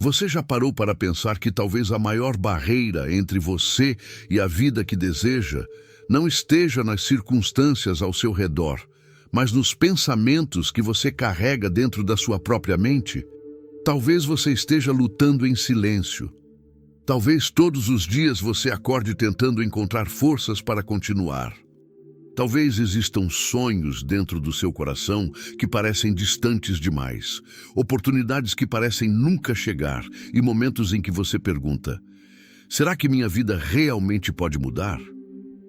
Você já parou para pensar que talvez a maior barreira entre você e a vida que deseja não esteja nas circunstâncias ao seu redor, mas nos pensamentos que você carrega dentro da sua própria mente? Talvez você esteja lutando em silêncio. Talvez todos os dias você acorde tentando encontrar forças para continuar. Talvez existam sonhos dentro do seu coração que parecem distantes demais, oportunidades que parecem nunca chegar e momentos em que você pergunta: será que minha vida realmente pode mudar?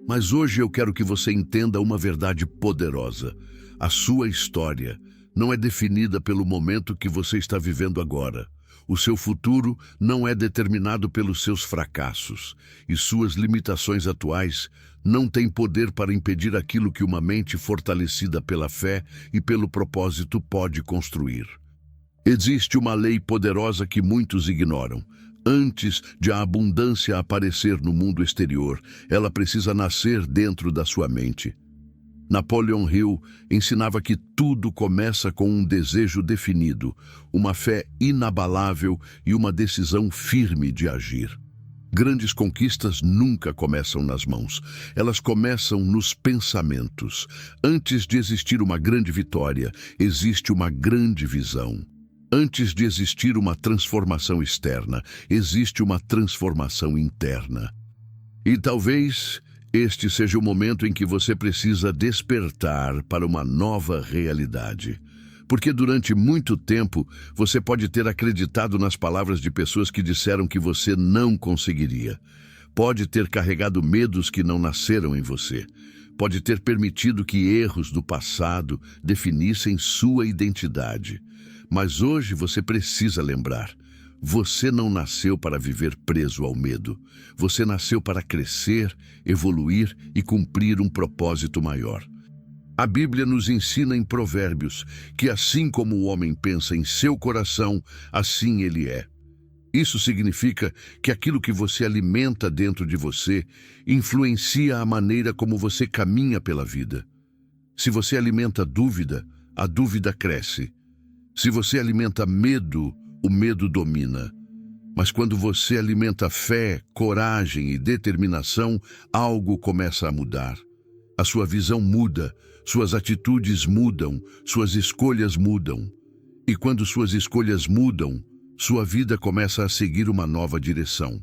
Mas hoje eu quero que você entenda uma verdade poderosa. A sua história não é definida pelo momento que você está vivendo agora. O seu futuro não é determinado pelos seus fracassos, e suas limitações atuais não têm poder para impedir aquilo que uma mente fortalecida pela fé e pelo propósito pode construir. Existe uma lei poderosa que muitos ignoram. Antes de a abundância aparecer no mundo exterior, ela precisa nascer dentro da sua mente. Napoleon Hill ensinava que tudo começa com um desejo definido, uma fé inabalável e uma decisão firme de agir. Grandes conquistas nunca começam nas mãos, elas começam nos pensamentos. Antes de existir uma grande vitória, existe uma grande visão. Antes de existir uma transformação externa, existe uma transformação interna. E talvez este seja o momento em que você precisa despertar para uma nova realidade. Porque durante muito tempo você pode ter acreditado nas palavras de pessoas que disseram que você não conseguiria. Pode ter carregado medos que não nasceram em você. Pode ter permitido que erros do passado definissem sua identidade. Mas hoje você precisa lembrar: você não nasceu para viver preso ao medo. Você nasceu para crescer, evoluir e cumprir um propósito maior. A Bíblia nos ensina em Provérbios que assim como o homem pensa em seu coração, assim ele é. Isso significa que aquilo que você alimenta dentro de você influencia a maneira como você caminha pela vida. Se você alimenta dúvida, a dúvida cresce. Se você alimenta medo, o medo domina. Mas quando você alimenta fé, coragem e determinação, algo começa a mudar. A sua visão muda, suas atitudes mudam, suas escolhas mudam. E quando suas escolhas mudam, sua vida começa a seguir uma nova direção.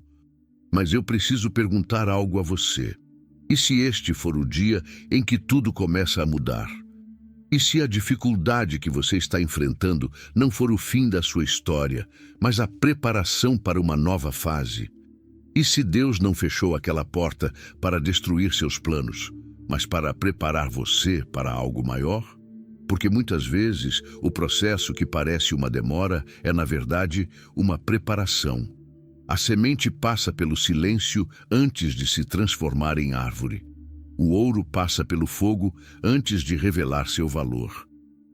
Mas eu preciso perguntar algo a você. E se este for o dia em que tudo começa a mudar? E se a dificuldade que você está enfrentando não for o fim da sua história, mas a preparação para uma nova fase? E se Deus não fechou aquela porta para destruir seus planos, mas para preparar você para algo maior? Porque muitas vezes o processo que parece uma demora é, na verdade, uma preparação. A semente passa pelo silêncio antes de se transformar em árvore. O ouro passa pelo fogo antes de revelar seu valor.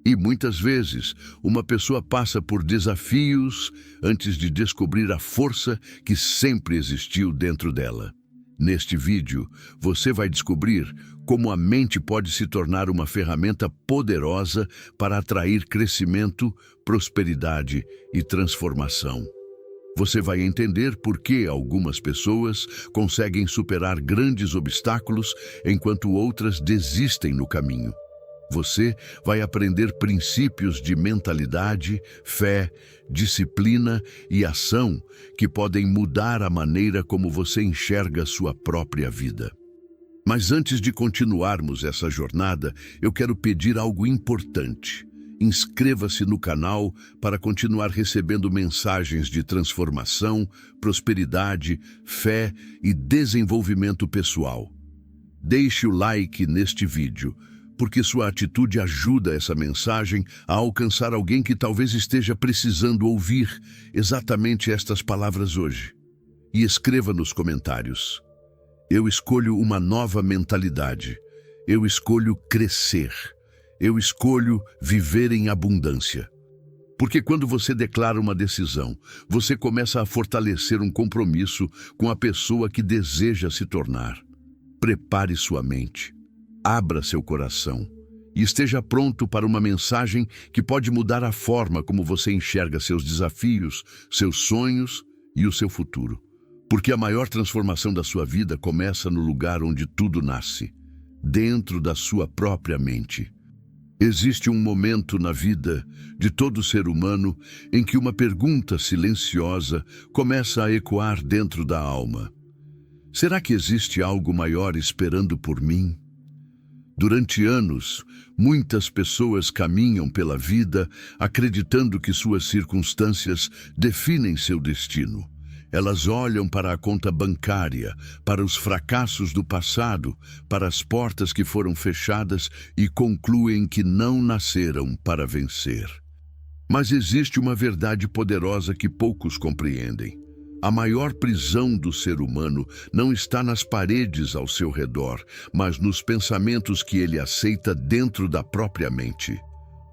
E muitas vezes, uma pessoa passa por desafios antes de descobrir a força que sempre existiu dentro dela. Neste vídeo, você vai descobrir como a mente pode se tornar uma ferramenta poderosa para atrair crescimento, prosperidade e transformação. Você vai entender por que algumas pessoas conseguem superar grandes obstáculos enquanto outras desistem no caminho. Você vai aprender princípios de mentalidade, fé, disciplina e ação que podem mudar a maneira como você enxerga sua própria vida. Mas antes de continuarmos essa jornada, eu quero pedir algo importante. Inscreva-se no canal para continuar recebendo mensagens de transformação, prosperidade, fé e desenvolvimento pessoal. Deixe o like neste vídeo, porque sua atitude ajuda essa mensagem a alcançar alguém que talvez esteja precisando ouvir exatamente estas palavras hoje. E escreva nos comentários: eu escolho uma nova mentalidade. Eu escolho crescer. Eu escolho viver em abundância. Porque quando você declara uma decisão, você começa a fortalecer um compromisso com a pessoa que deseja se tornar. Prepare sua mente, abra seu coração e esteja pronto para uma mensagem que pode mudar a forma como você enxerga seus desafios, seus sonhos e o seu futuro. Porque a maior transformação da sua vida começa no lugar onde tudo nasce, dentro da sua própria mente. Existe um momento na vida de todo ser humano em que uma pergunta silenciosa começa a ecoar dentro da alma. Será que existe algo maior esperando por mim? Durante anos, muitas pessoas caminham pela vida acreditando que suas circunstâncias definem seu destino. Elas olham para a conta bancária, para os fracassos do passado, para as portas que foram fechadas e concluem que não nasceram para vencer. Mas existe uma verdade poderosa que poucos compreendem. A maior prisão do ser humano não está nas paredes ao seu redor, mas nos pensamentos que ele aceita dentro da própria mente.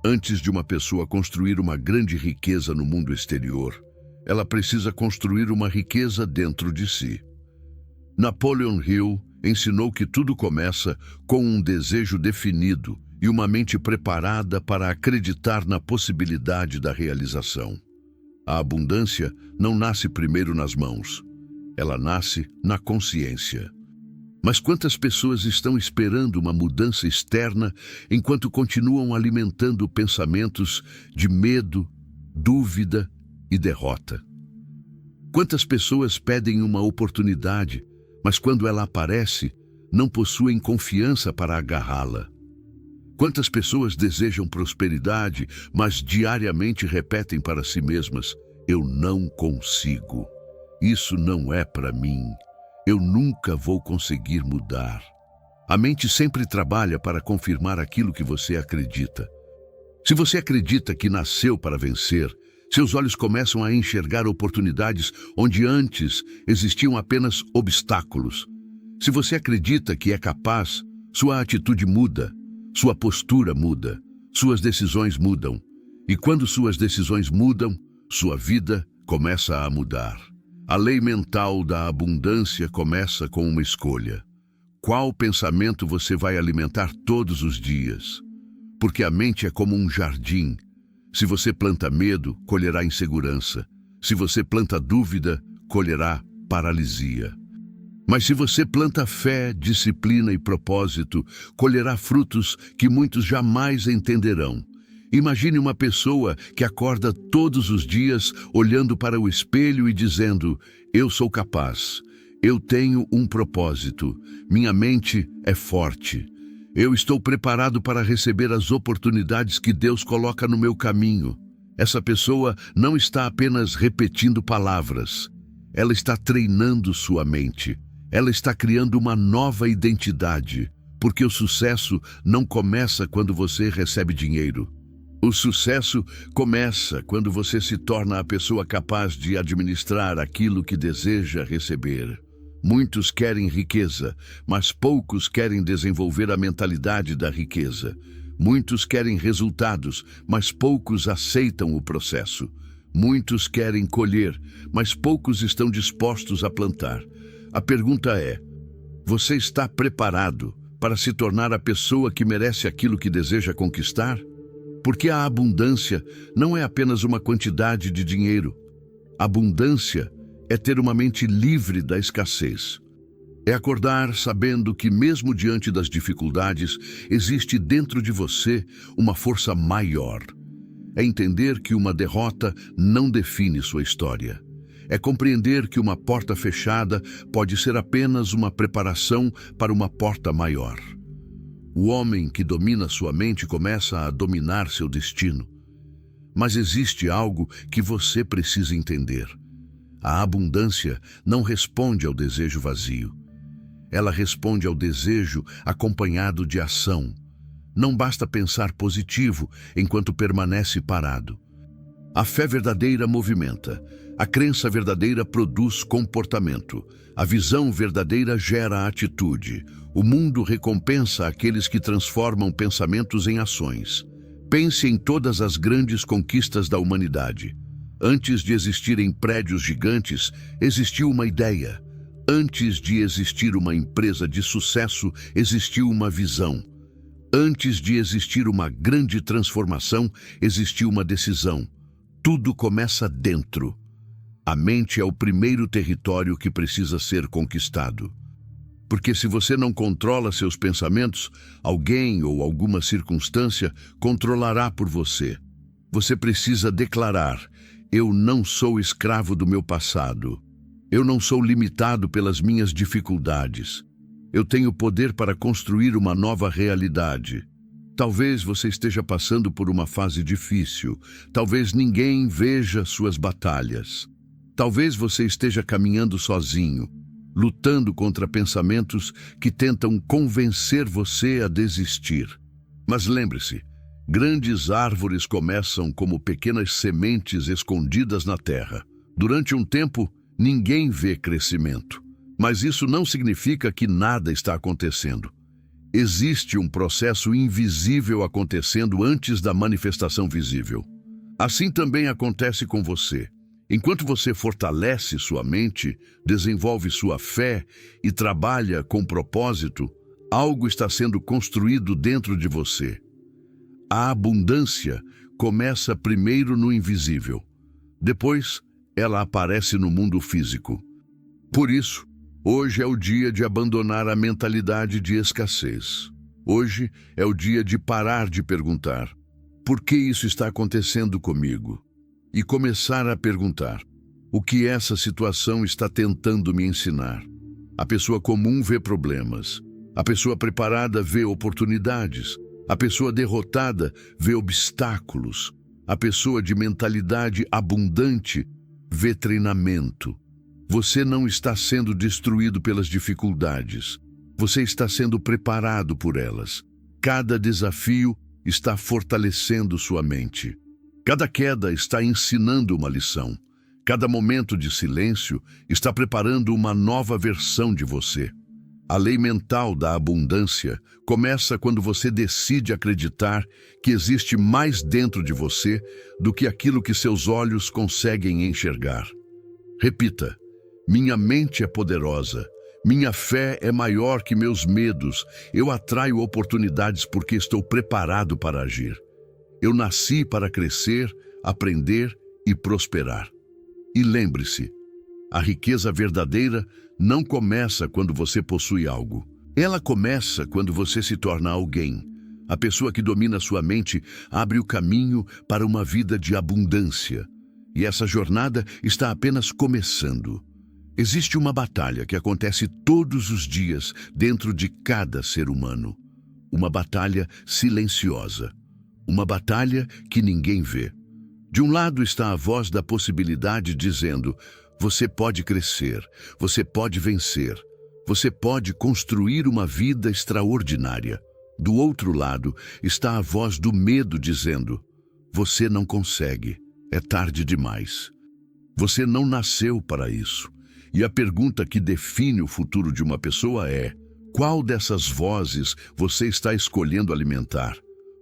Antes de uma pessoa construir uma grande riqueza no mundo exterior, ela precisa construir uma riqueza dentro de si. Napoleon Hill ensinou que tudo começa com um desejo definido e uma mente preparada para acreditar na possibilidade da realização. A abundância não nasce primeiro nas mãos, ela nasce na consciência. Mas quantas pessoas estão esperando uma mudança externa enquanto continuam alimentando pensamentos de medo, dúvida e derrota? Quantas pessoas pedem uma oportunidade, mas quando ela aparece, não possuem confiança para agarrá-la? Quantas pessoas desejam prosperidade, mas diariamente repetem para si mesmas: eu não consigo, isso não é para mim, eu nunca vou conseguir mudar. A mente sempre trabalha para confirmar aquilo que você acredita. Se você acredita que nasceu para vencer, seus olhos começam a enxergar oportunidades onde antes existiam apenas obstáculos. Se você acredita que é capaz, sua atitude muda. Sua postura muda, suas decisões mudam. E quando suas decisões mudam, sua vida começa a mudar. A lei mental da abundância começa com uma escolha. Qual pensamento você vai alimentar todos os dias? Porque a mente é como um jardim. Se você planta medo, colherá insegurança. Se você planta dúvida, colherá paralisia. Mas se você planta fé, disciplina e propósito, colherá frutos que muitos jamais entenderão. Imagine uma pessoa que acorda todos os dias olhando para o espelho e dizendo: eu sou capaz, eu tenho um propósito, minha mente é forte. Eu estou preparado para receber as oportunidades que Deus coloca no meu caminho. Essa pessoa não está apenas repetindo palavras, ela está treinando sua mente. Ela está criando uma nova identidade, porque o sucesso não começa quando você recebe dinheiro. O sucesso começa quando você se torna a pessoa capaz de administrar aquilo que deseja receber. Muitos querem riqueza, mas poucos querem desenvolver a mentalidade da riqueza. Muitos querem resultados, mas poucos aceitam o processo. Muitos querem colher, mas poucos estão dispostos a plantar. A pergunta é: você está preparado para se tornar a pessoa que merece aquilo que deseja conquistar? Porque a abundância não é apenas uma quantidade de dinheiro. Abundância é ter uma mente livre da escassez. É acordar sabendo que mesmo diante das dificuldades, existe dentro de você uma força maior. É entender que uma derrota não define sua história. É compreender que uma porta fechada pode ser apenas uma preparação para uma porta maior. O homem que domina sua mente começa a dominar seu destino. Mas existe algo que você precisa entender. A abundância não responde ao desejo vazio. Ela responde ao desejo acompanhado de ação. Não basta pensar positivo enquanto permanece parado. A fé verdadeira movimenta. A crença verdadeira produz comportamento. A visão verdadeira gera atitude. O mundo recompensa aqueles que transformam pensamentos em ações. Pense em todas as grandes conquistas da humanidade. Antes de existirem prédios gigantes, existiu uma ideia. Antes de existir uma empresa de sucesso, existiu uma visão. Antes de existir uma grande transformação, existiu uma decisão. Tudo começa dentro. A mente é o primeiro território que precisa ser conquistado. Porque se você não controla seus pensamentos, alguém ou alguma circunstância controlará por você. Você precisa declarar: eu não sou escravo do meu passado. Eu não sou limitado pelas minhas dificuldades. Eu tenho poder para construir uma nova realidade. Talvez você esteja passando por uma fase difícil. Talvez ninguém veja suas batalhas. Talvez você esteja caminhando sozinho, lutando contra pensamentos que tentam convencer você a desistir. Mas lembre-se, grandes árvores começam como pequenas sementes escondidas na terra. Durante um tempo, ninguém vê crescimento. Mas isso não significa que nada está acontecendo. Existe um processo invisível acontecendo antes da manifestação visível. Assim também acontece com você. Enquanto você fortalece sua mente, desenvolve sua fé e trabalha com propósito, algo está sendo construído dentro de você. A abundância começa primeiro no invisível. Depois, ela aparece no mundo físico. Por isso, hoje é o dia de abandonar a mentalidade de escassez. Hoje é o dia de parar de perguntar: por que isso está acontecendo comigo? E começar a perguntar: o que essa situação está tentando me ensinar? A pessoa comum vê problemas. A pessoa preparada vê oportunidades. A pessoa derrotada vê obstáculos. A pessoa de mentalidade abundante vê treinamento. Você não está sendo destruído pelas dificuldades. Você está sendo preparado por elas. Cada desafio está fortalecendo sua mente. Cada queda está ensinando uma lição. Cada momento de silêncio está preparando uma nova versão de você. A lei mental da abundância começa quando você decide acreditar que existe mais dentro de você do que aquilo que seus olhos conseguem enxergar. Repita: minha mente é poderosa. Minha fé é maior que meus medos. Eu atraio oportunidades porque estou preparado para agir. Eu nasci para crescer, aprender e prosperar. E lembre-se, a riqueza verdadeira não começa quando você possui algo. Ela começa quando você se torna alguém. A pessoa que domina sua mente abre o caminho para uma vida de abundância. E essa jornada está apenas começando. Existe uma batalha que acontece todos os dias dentro de cada ser humano. Uma batalha silenciosa. Uma batalha que ninguém vê. De um lado está a voz da possibilidade dizendo: você pode crescer, você pode vencer, você pode construir uma vida extraordinária. Do outro lado está a voz do medo dizendo: você não consegue, é tarde demais. Você não nasceu para isso. E a pergunta que define o futuro de uma pessoa é: qual dessas vozes você está escolhendo alimentar?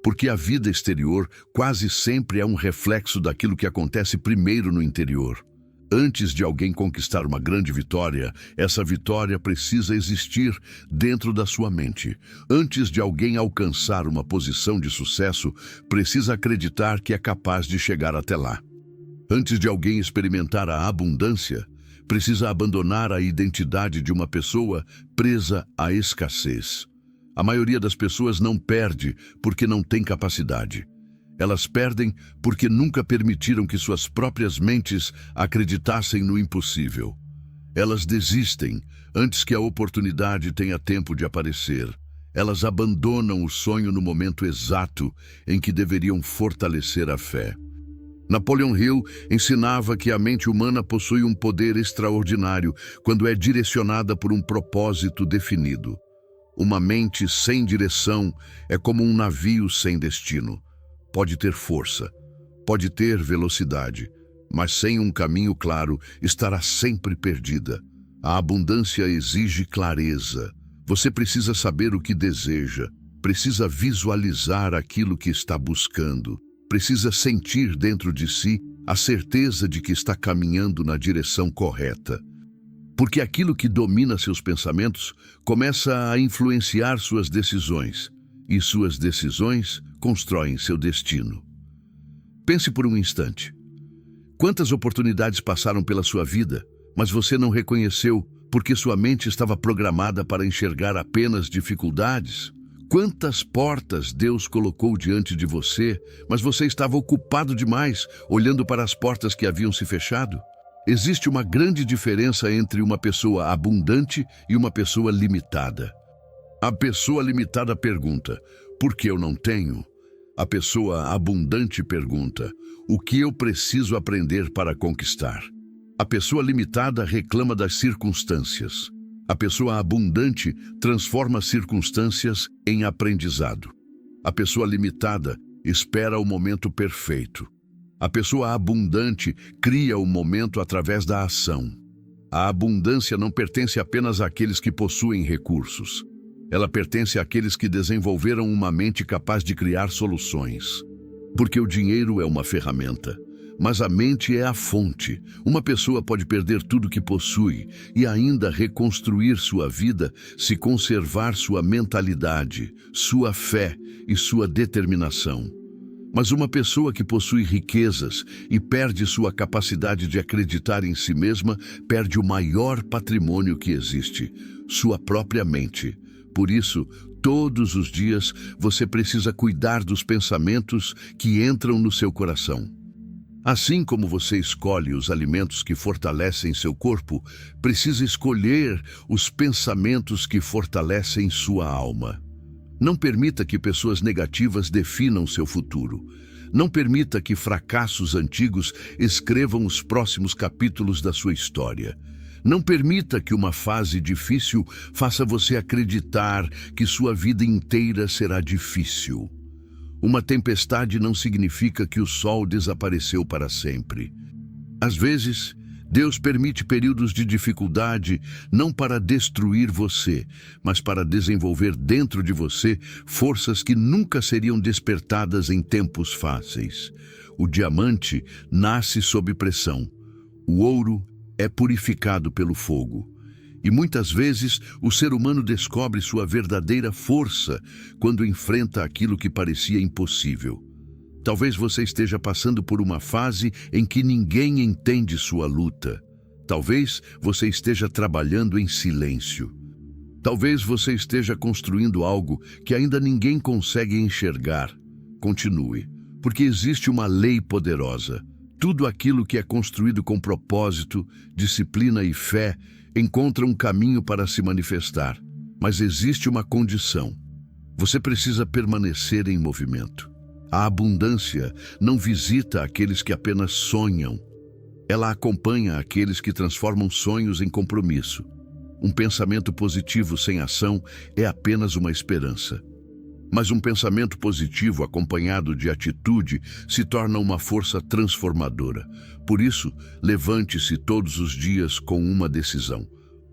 Porque a vida exterior quase sempre é um reflexo daquilo que acontece primeiro no interior. Antes de alguém conquistar uma grande vitória, essa vitória precisa existir dentro da sua mente. Antes de alguém alcançar uma posição de sucesso, precisa acreditar que é capaz de chegar até lá. Antes de alguém experimentar a abundância, precisa abandonar a identidade de uma pessoa presa à escassez. A maioria das pessoas não perde porque não tem capacidade. Elas perdem porque nunca permitiram que suas próprias mentes acreditassem no impossível. Elas desistem antes que a oportunidade tenha tempo de aparecer. Elas abandonam o sonho no momento exato em que deveriam fortalecer a fé. Napoleon Hill ensinava que a mente humana possui um poder extraordinário quando é direcionada por um propósito definido. Uma mente sem direção é como um navio sem destino. Pode ter força, pode ter velocidade, mas sem um caminho claro estará sempre perdida. A abundância exige clareza. Você precisa saber o que deseja, precisa visualizar aquilo que está buscando, precisa sentir dentro de si a certeza de que está caminhando na direção correta. Porque aquilo que domina seus pensamentos começa a influenciar suas decisões. e suas decisões constroem seu destino. Pense por um instante. Quantas oportunidades passaram pela sua vida, mas você não reconheceu porque sua mente estava programada para enxergar apenas dificuldades? Quantas portas Deus colocou diante de você, mas você estava ocupado demais, olhando para as portas que haviam se fechado? Existe uma grande diferença entre uma pessoa abundante e uma pessoa limitada. A pessoa limitada pergunta: por que eu não tenho? A pessoa abundante pergunta: o que eu preciso aprender para conquistar? A pessoa limitada reclama das circunstâncias. A pessoa abundante transforma circunstâncias em aprendizado. A pessoa limitada espera o momento perfeito. A pessoa abundante cria o momento através da ação. A abundância não pertence apenas àqueles que possuem recursos. Ela pertence àqueles que desenvolveram uma mente capaz de criar soluções. Porque o dinheiro é uma ferramenta, mas a mente é a fonte. Uma pessoa pode perder tudo que possui e ainda reconstruir sua vida se conservar sua mentalidade, sua fé e sua determinação. Mas uma pessoa que possui riquezas e perde sua capacidade de acreditar em si mesma, perde o maior patrimônio que existe, sua própria mente. Por isso, todos os dias, você precisa cuidar dos pensamentos que entram no seu coração. Assim como você escolhe os alimentos que fortalecem seu corpo, precisa escolher os pensamentos que fortalecem sua alma. Não permita que pessoas negativas definam seu futuro. Não permita que fracassos antigos escrevam os próximos capítulos da sua história. Não permita que uma fase difícil faça você acreditar que sua vida inteira será difícil. Uma tempestade não significa que o sol desapareceu para sempre. Às vezes, Deus permite períodos de dificuldade não para destruir você, mas para desenvolver dentro de você forças que nunca seriam despertadas em tempos fáceis. O diamante nasce sob pressão. O ouro é purificado pelo fogo. E muitas vezes o ser humano descobre sua verdadeira força quando enfrenta aquilo que parecia impossível. Talvez você esteja passando por uma fase em que ninguém entende sua luta. Talvez você esteja trabalhando em silêncio. Talvez você esteja construindo algo que ainda ninguém consegue enxergar. Continue, porque existe uma lei poderosa. Tudo aquilo que é construído com propósito, disciplina e fé encontra um caminho para se manifestar. Mas existe uma condição. Você precisa permanecer em movimento. A abundância não visita aqueles que apenas sonham. Ela acompanha aqueles que transformam sonhos em compromisso. Um pensamento positivo sem ação é apenas uma esperança. Mas um pensamento positivo acompanhado de atitude se torna uma força transformadora. Por isso, levante-se todos os dias com uma decisão.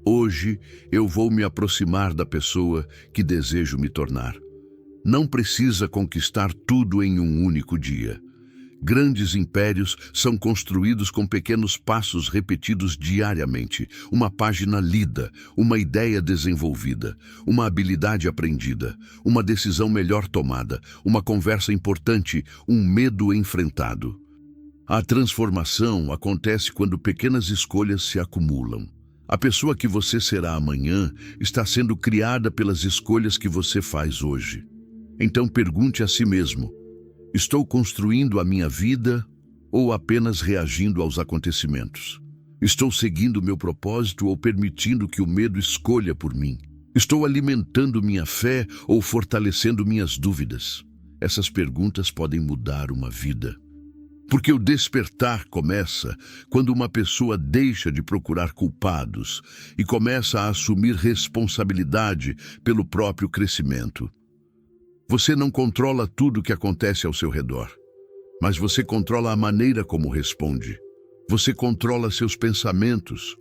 Hoje eu vou me aproximar da pessoa que desejo me tornar. Não precisa conquistar tudo em um único dia. Grandes impérios são construídos com pequenos passos repetidos diariamente, uma página lida, uma ideia desenvolvida, uma habilidade aprendida, uma decisão melhor tomada, uma conversa importante, um medo enfrentado. A transformação acontece quando pequenas escolhas se acumulam. A pessoa que você será amanhã está sendo criada pelas escolhas que você faz hoje. Então pergunte a si mesmo: estou construindo a minha vida ou apenas reagindo aos acontecimentos? Estou seguindo meu propósito ou permitindo que o medo escolha por mim? Estou alimentando minha fé ou fortalecendo minhas dúvidas? Essas perguntas podem mudar uma vida. Porque o despertar começa quando uma pessoa deixa de procurar culpados e começa a assumir responsabilidade pelo próprio crescimento. Você não controla tudo o que acontece ao seu redor, mas você controla a maneira como responde. Você controla seus pensamentos,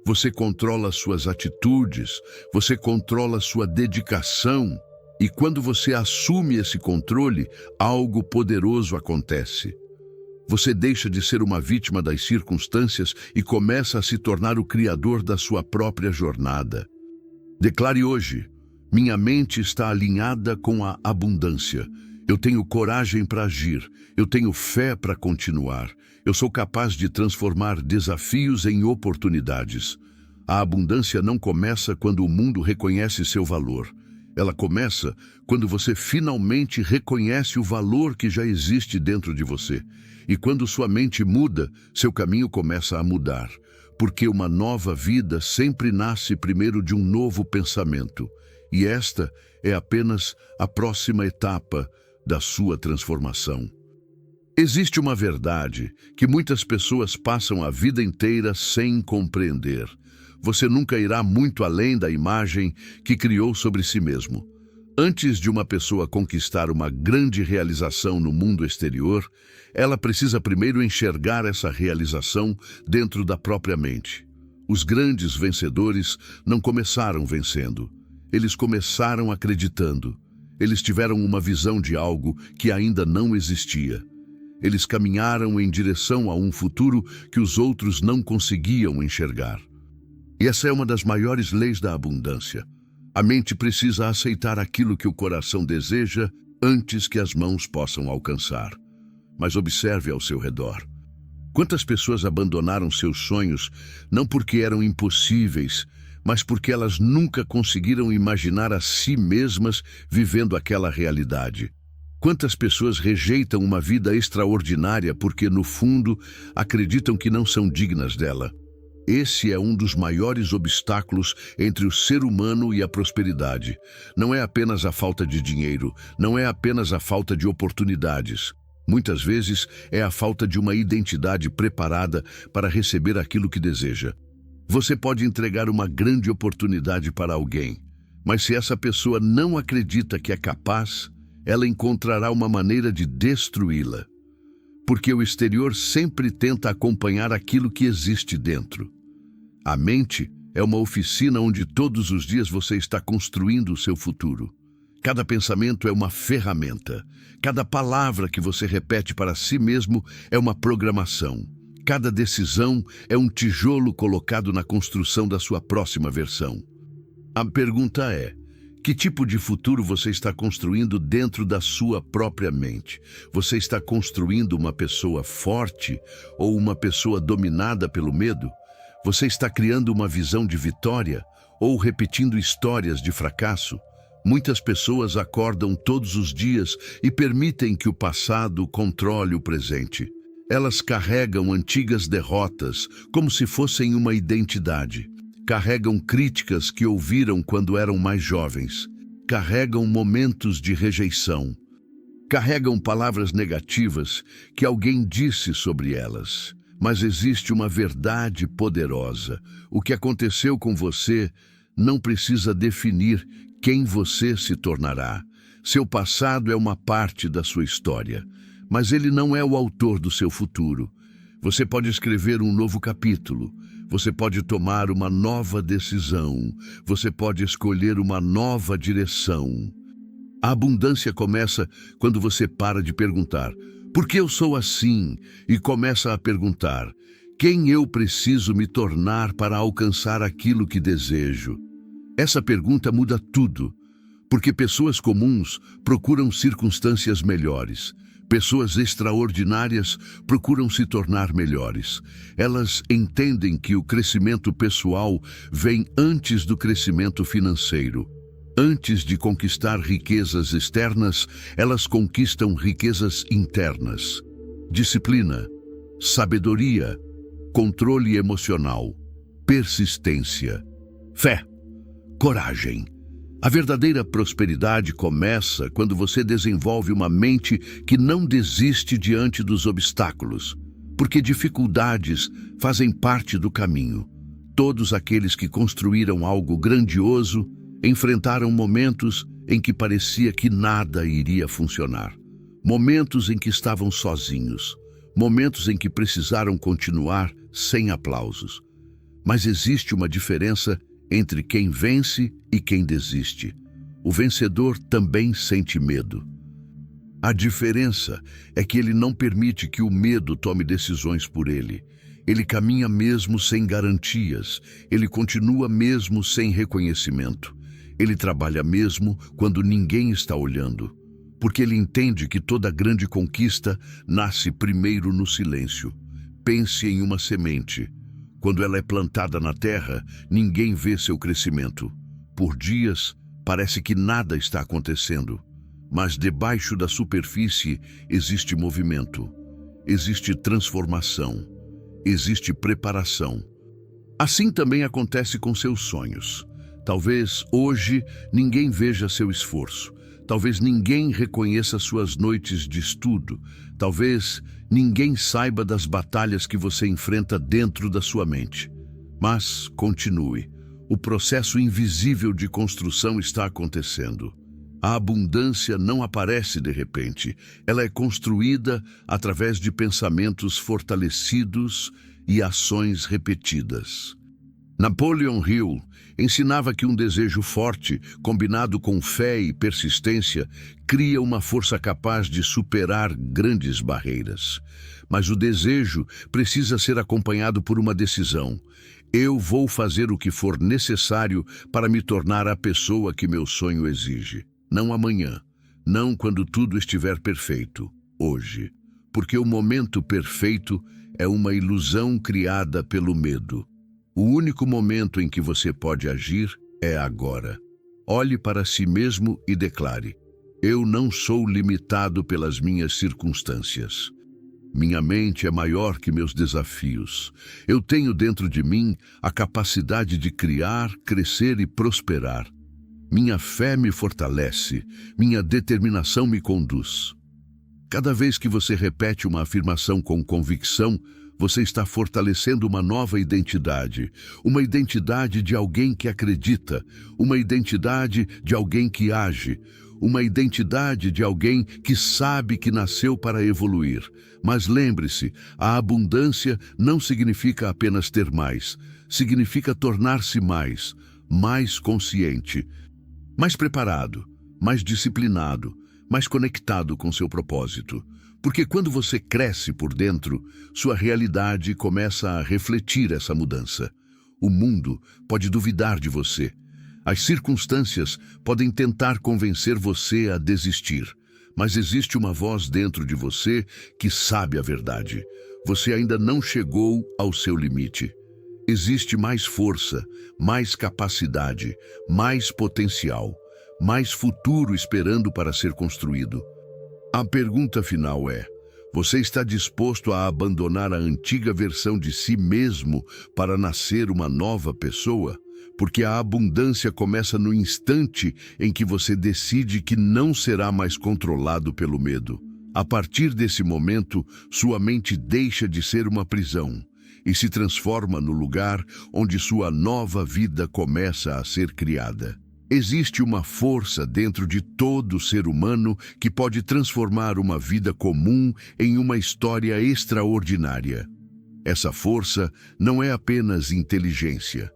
você controla suas atitudes, você controla sua dedicação. E quando você assume esse controle, algo poderoso acontece. Você deixa de ser uma vítima das circunstâncias e começa a se tornar o criador da sua própria jornada. Declare hoje: Minha mente está alinhada com a abundância. Eu tenho coragem para agir. Eu tenho fé para continuar. Eu sou capaz de transformar desafios em oportunidades. A abundância não começa quando o mundo reconhece seu valor. Ela começa quando você finalmente reconhece o valor que já existe dentro de você. E quando sua mente muda, seu caminho começa a mudar. Porque uma nova vida sempre nasce primeiro de um novo pensamento. E esta é apenas a próxima etapa da sua transformação. Existe uma verdade que muitas pessoas passam a vida inteira sem compreender. Você nunca irá muito além da imagem que criou sobre si mesmo. Antes de uma pessoa conquistar uma grande realização no mundo exterior, ela precisa primeiro enxergar essa realização dentro da própria mente. Os grandes vencedores não começaram vencendo. Eles começaram acreditando. Eles tiveram uma visão de algo que ainda não existia. Eles caminharam em direção a um futuro que os outros não conseguiam enxergar. E essa é uma das maiores leis da abundância. A mente precisa aceitar aquilo que o coração deseja antes que as mãos possam alcançar. Mas observe ao seu redor. Quantas pessoas abandonaram seus sonhos não porque eram impossíveis, mas porque elas nunca conseguiram imaginar a si mesmas vivendo aquela realidade? Quantas pessoas rejeitam uma vida extraordinária porque, no fundo, acreditam que não são dignas dela? Esse é um dos maiores obstáculos entre o ser humano e a prosperidade. Não é apenas a falta de dinheiro, não é apenas a falta de oportunidades. Muitas vezes é a falta de uma identidade preparada para receber aquilo que deseja. Você pode entregar uma grande oportunidade para alguém, mas se essa pessoa não acredita que é capaz, ela encontrará uma maneira de destruí-la. Porque o exterior sempre tenta acompanhar aquilo que existe dentro. A mente é uma oficina onde todos os dias você está construindo o seu futuro. Cada pensamento é uma ferramenta. Cada palavra que você repete para si mesmo é uma programação. Cada decisão é um tijolo colocado na construção da sua próxima versão. A pergunta é: que tipo de futuro você está construindo dentro da sua própria mente? Você está construindo uma pessoa forte ou uma pessoa dominada pelo medo? Você está criando uma visão de vitória ou repetindo histórias de fracasso? Muitas pessoas acordam todos os dias e permitem que o passado controle o presente. Elas carregam antigas derrotas como se fossem uma identidade. Carregam críticas que ouviram quando eram mais jovens. Carregam momentos de rejeição. Carregam palavras negativas que alguém disse sobre elas. Mas existe uma verdade poderosa. O que aconteceu com você não precisa definir quem você se tornará. Seu passado é uma parte da sua história, mas ele não é o autor do seu futuro. Você pode escrever um novo capítulo. Você pode tomar uma nova decisão. Você pode escolher uma nova direção. A abundância começa quando você para de perguntar: por que eu sou assim? E começa a perguntar: quem eu preciso me tornar para alcançar aquilo que desejo? Essa pergunta muda tudo, porque pessoas comuns procuram circunstâncias melhores. Pessoas extraordinárias procuram se tornar melhores. Elas entendem que o crescimento pessoal vem antes do crescimento financeiro. Antes de conquistar riquezas externas, elas conquistam riquezas internas. Disciplina, sabedoria, controle emocional, persistência, fé, coragem. A verdadeira prosperidade começa quando você desenvolve uma mente que não desiste diante dos obstáculos, porque dificuldades fazem parte do caminho. Todos aqueles que construíram algo grandioso enfrentaram momentos em que parecia que nada iria funcionar. Momentos em que estavam sozinhos. Momentos em que precisaram continuar sem aplausos. Mas existe uma diferença entre quem vence e quem desiste. O vencedor também sente medo. A diferença é que ele não permite que o medo tome decisões por ele. Ele caminha mesmo sem garantias. Ele continua mesmo sem reconhecimento. Ele trabalha mesmo quando ninguém está olhando, porque ele entende que toda grande conquista nasce primeiro no silêncio. Pense em uma semente. Quando ela é plantada na terra, ninguém vê seu crescimento. Por dias, parece que nada está acontecendo. Mas debaixo da superfície existe movimento, existe transformação, existe preparação. Assim também acontece com seus sonhos. Talvez hoje ninguém veja seu esforço. Talvez ninguém reconheça suas noites de estudo. Talvez ninguém saiba das batalhas que você enfrenta dentro da sua mente. Mas continue. O processo invisível de construção está acontecendo. A abundância não aparece de repente. Ela é construída através de pensamentos fortalecidos e ações repetidas. Napoleon Hill ensinava que um desejo forte, combinado com fé e persistência, cria uma força capaz de superar grandes barreiras. Mas o desejo precisa ser acompanhado por uma decisão. Eu vou fazer o que for necessário para me tornar a pessoa que meu sonho exige. Não amanhã, não quando tudo estiver perfeito, hoje. Porque o momento perfeito é uma ilusão criada pelo medo. O único momento em que você pode agir é agora. Olhe para si mesmo e declare: eu não sou limitado pelas minhas circunstâncias. Minha mente é maior que meus desafios. Eu tenho dentro de mim a capacidade de criar, crescer e prosperar. Minha fé me fortalece, minha determinação me conduz. Cada vez que você repete uma afirmação com convicção, você está fortalecendo uma nova identidade, uma identidade de alguém que acredita, uma identidade de alguém que age, uma identidade de alguém que sabe que nasceu para evoluir. Mas lembre-se, a abundância não significa apenas ter mais, significa tornar-se mais consciente, mais preparado, mais disciplinado, mais conectado com seu propósito. Porque quando você cresce por dentro, sua realidade começa a refletir essa mudança. O mundo pode duvidar de você. As circunstâncias podem tentar convencer você a desistir. Mas existe uma voz dentro de você que sabe a verdade. Você ainda não chegou ao seu limite. Existe mais força, mais capacidade, mais potencial, mais futuro esperando para ser construído. A pergunta final é: você está disposto a abandonar a antiga versão de si mesmo para nascer uma nova pessoa? Porque a abundância começa no instante em que você decide que não será mais controlado pelo medo. A partir desse momento, sua mente deixa de ser uma prisão e se transforma no lugar onde sua nova vida começa a ser criada. Existe uma força dentro de todo ser humano que pode transformar uma vida comum em uma história extraordinária. Essa força não é apenas inteligência,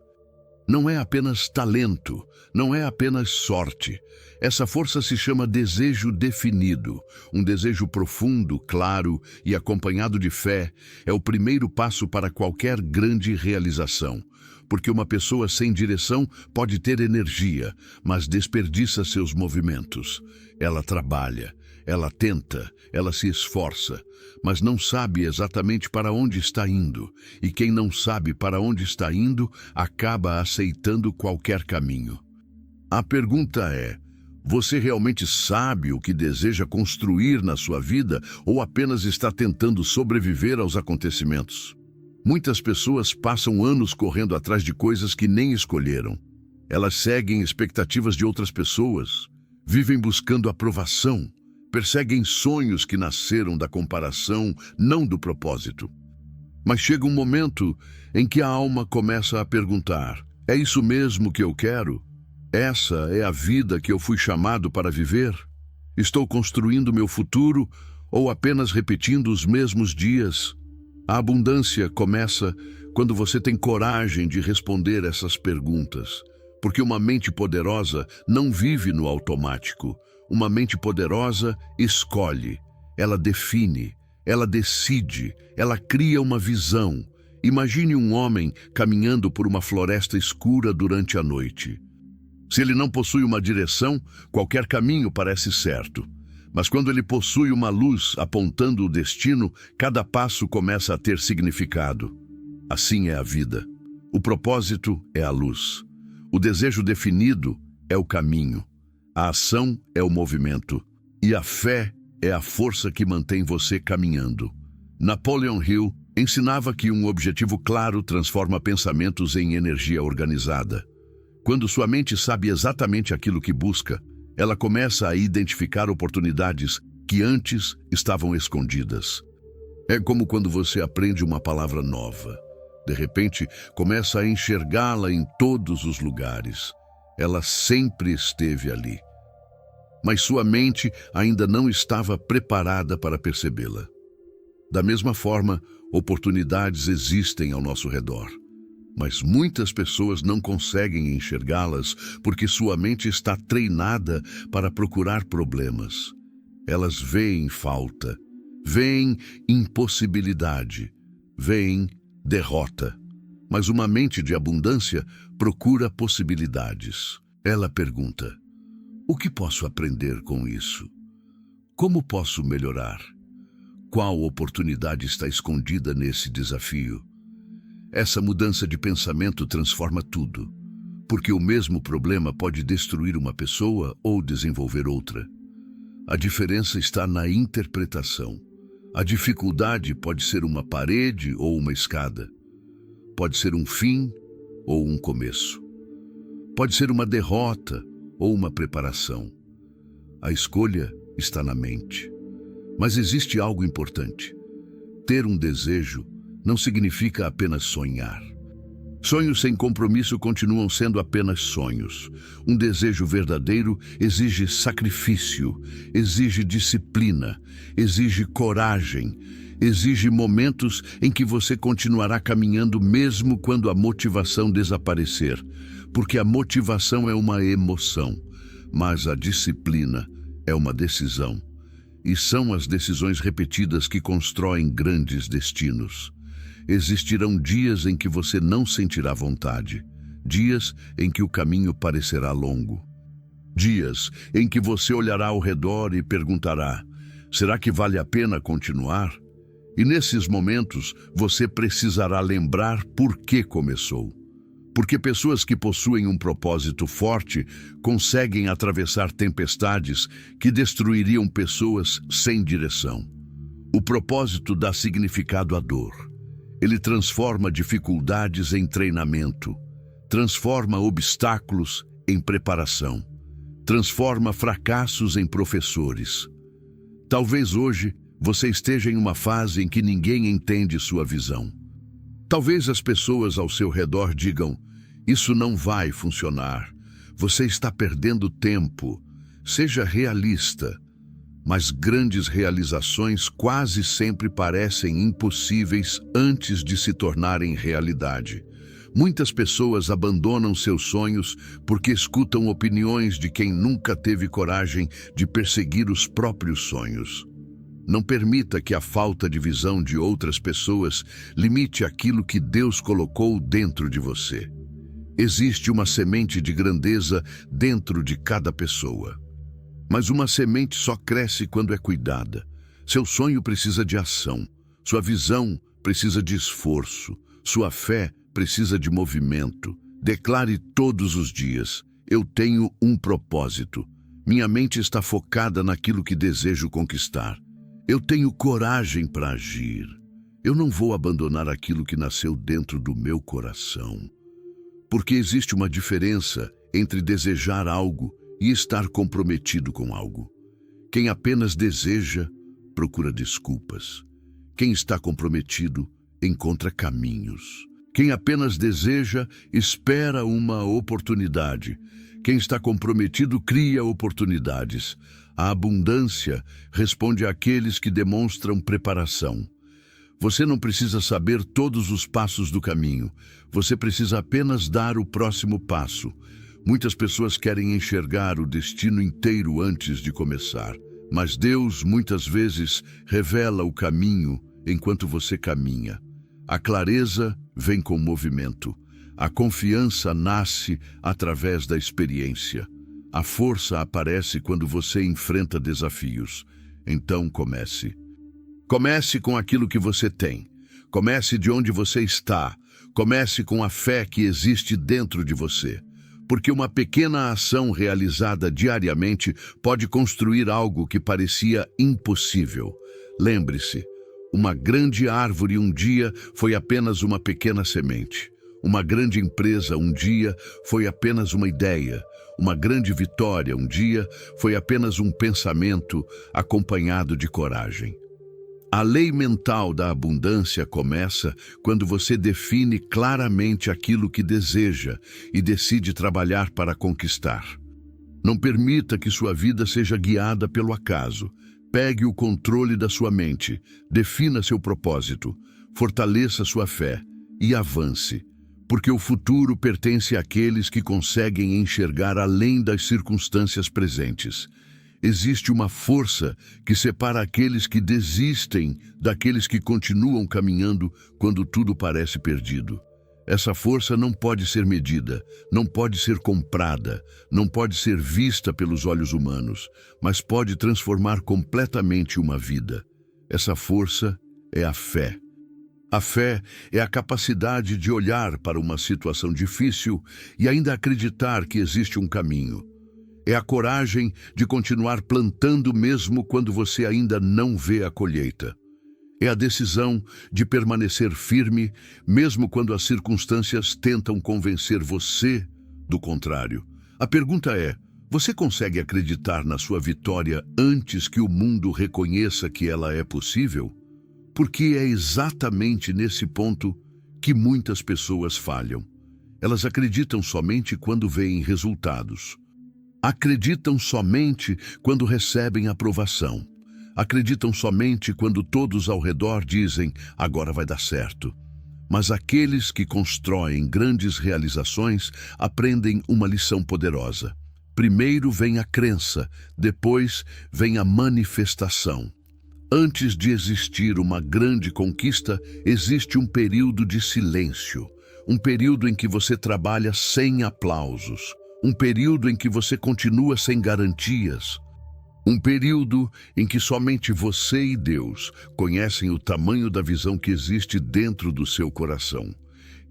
não é apenas talento, não é apenas sorte. Essa força se chama desejo definido. Um desejo profundo, claro e acompanhado de fé é o primeiro passo para qualquer grande realização. Porque uma pessoa sem direção pode ter energia, mas desperdiça seus movimentos. Ela trabalha, ela tenta, ela se esforça, mas não sabe exatamente para onde está indo. E quem não sabe para onde está indo, acaba aceitando qualquer caminho. A pergunta é: você realmente sabe o que deseja construir na sua vida ou apenas está tentando sobreviver aos acontecimentos? Muitas pessoas passam anos correndo atrás de coisas que nem escolheram. Elas seguem expectativas de outras pessoas, vivem buscando aprovação, perseguem sonhos que nasceram da comparação, não do propósito. Mas chega um momento em que a alma começa a perguntar: é isso mesmo que eu quero? Essa é a vida que eu fui chamado para viver? Estou construindo meu futuro ou apenas repetindo os mesmos dias? A abundância começa quando você tem coragem de responder essas perguntas, porque uma mente poderosa não vive no automático. Uma mente poderosa escolhe, ela define, ela decide, ela cria uma visão. Imagine um homem caminhando por uma floresta escura durante a noite. Se ele não possui uma direção, qualquer caminho parece certo. Mas quando ele possui uma luz apontando o destino, cada passo começa a ter significado. Assim é a vida. O propósito é a luz. O desejo definido é o caminho. A ação é o movimento. E a fé é a força que mantém você caminhando. Napoleon Hill ensinava que um objetivo claro transforma pensamentos em energia organizada. Quando sua mente sabe exatamente aquilo que busca, ela começa a identificar oportunidades que antes estavam escondidas. É como quando você aprende uma palavra nova. De repente, começa a enxergá-la em todos os lugares. Ela sempre esteve ali. Mas sua mente ainda não estava preparada para percebê-la. Da mesma forma, oportunidades existem ao nosso redor. Mas muitas pessoas não conseguem enxergá-las porque sua mente está treinada para procurar problemas. Elas veem falta, veem impossibilidade, veem derrota. Mas uma mente de abundância procura possibilidades. Ela pergunta: o que posso aprender com isso? Como posso melhorar? Qual oportunidade está escondida nesse desafio? Essa mudança de pensamento transforma tudo, porque o mesmo problema pode destruir uma pessoa ou desenvolver outra. A diferença está na interpretação. A dificuldade pode ser uma parede ou uma escada. Pode ser um fim ou um começo. Pode ser uma derrota ou uma preparação. A escolha está na mente. Mas existe algo importante. Ter um desejo não significa apenas sonhar. Sonhos sem compromisso continuam sendo apenas sonhos. Um desejo verdadeiro exige sacrifício, exige disciplina, exige coragem, exige momentos em que você continuará caminhando mesmo quando a motivação desaparecer. Porque a motivação é uma emoção, mas a disciplina é uma decisão. E são as decisões repetidas que constroem grandes destinos. Existirão dias em que você não sentirá vontade, dias em que o caminho parecerá longo, dias em que você olhará ao redor e perguntará: será que vale a pena continuar? E nesses momentos você precisará lembrar por que começou. Porque pessoas que possuem um propósito forte conseguem atravessar tempestades que destruiriam pessoas sem direção. O propósito dá significado à dor. Ele transforma dificuldades em treinamento, transforma obstáculos em preparação, transforma fracassos em professores. Talvez hoje você esteja em uma fase em que ninguém entende sua visão. Talvez as pessoas ao seu redor digam: isso não vai funcionar, você está perdendo tempo, seja realista. Mas grandes realizações quase sempre parecem impossíveis antes de se tornarem realidade. Muitas pessoas abandonam seus sonhos porque escutam opiniões de quem nunca teve coragem de perseguir os próprios sonhos. Não permita que a falta de visão de outras pessoas limite aquilo que Deus colocou dentro de você. Existe uma semente de grandeza dentro de cada pessoa. Mas uma semente só cresce quando é cuidada. Seu sonho precisa de ação. Sua visão precisa de esforço. Sua fé precisa de movimento. Declare todos os dias: eu tenho um propósito. Minha mente está focada naquilo que desejo conquistar. Eu tenho coragem para agir. Eu não vou abandonar aquilo que nasceu dentro do meu coração. Porque existe uma diferença entre desejar algo e estar comprometido com algo. Quem apenas deseja, procura desculpas. Quem está comprometido, encontra caminhos. Quem apenas deseja, espera uma oportunidade. Quem está comprometido, cria oportunidades. A abundância responde àqueles que demonstram preparação. Você não precisa saber todos os passos do caminho. Você precisa apenas dar o próximo passo. Muitas pessoas querem enxergar o destino inteiro antes de começar, mas Deus muitas vezes revela o caminho enquanto você caminha. A clareza vem com movimento. A confiança nasce através da experiência. A força aparece quando você enfrenta desafios. Então comece. Comece com aquilo que você tem. Comece de onde você está. Comece com a fé que existe dentro de você. Porque uma pequena ação realizada diariamente pode construir algo que parecia impossível. Lembre-se, uma grande árvore um dia foi apenas uma pequena semente. Uma grande empresa um dia foi apenas uma ideia. Uma grande vitória um dia foi apenas um pensamento acompanhado de coragem. A lei mental da abundância começa quando você define claramente aquilo que deseja e decide trabalhar para conquistar. Não permita que sua vida seja guiada pelo acaso. Pegue o controle da sua mente, defina seu propósito, fortaleça sua fé e avance. Porque o futuro pertence àqueles que conseguem enxergar além das circunstâncias presentes. Existe uma força que separa aqueles que desistem daqueles que continuam caminhando quando tudo parece perdido. Essa força não pode ser medida, não pode ser comprada, não pode ser vista pelos olhos humanos, mas pode transformar completamente uma vida. Essa força é a fé. A fé é a capacidade de olhar para uma situação difícil e ainda acreditar que existe um caminho. É a coragem de continuar plantando mesmo quando você ainda não vê a colheita. É a decisão de permanecer firme mesmo quando as circunstâncias tentam convencer você do contrário. A pergunta é: você consegue acreditar na sua vitória antes que o mundo reconheça que ela é possível? Porque é exatamente nesse ponto que muitas pessoas falham. Elas acreditam somente quando veem resultados. Acreditam somente quando recebem aprovação. Acreditam somente quando todos ao redor dizem, agora vai dar certo. Mas aqueles que constroem grandes realizações aprendem uma lição poderosa. Primeiro vem a crença, depois vem a manifestação. Antes de existir uma grande conquista, existe um período de silêncio. Um período em que você trabalha sem aplausos. Um período em que você continua sem garantias. Um período em que somente você e Deus conhecem o tamanho da visão que existe dentro do seu coração.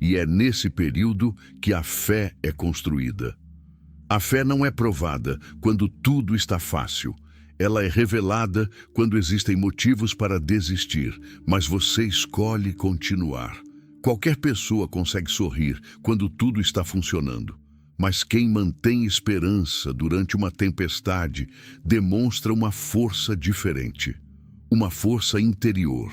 E é nesse período que a fé é construída. A fé não é provada quando tudo está fácil. Ela é revelada quando existem motivos para desistir, mas você escolhe continuar. Qualquer pessoa consegue sorrir quando tudo está funcionando. Mas quem mantém esperança durante uma tempestade demonstra uma força diferente, uma força interior,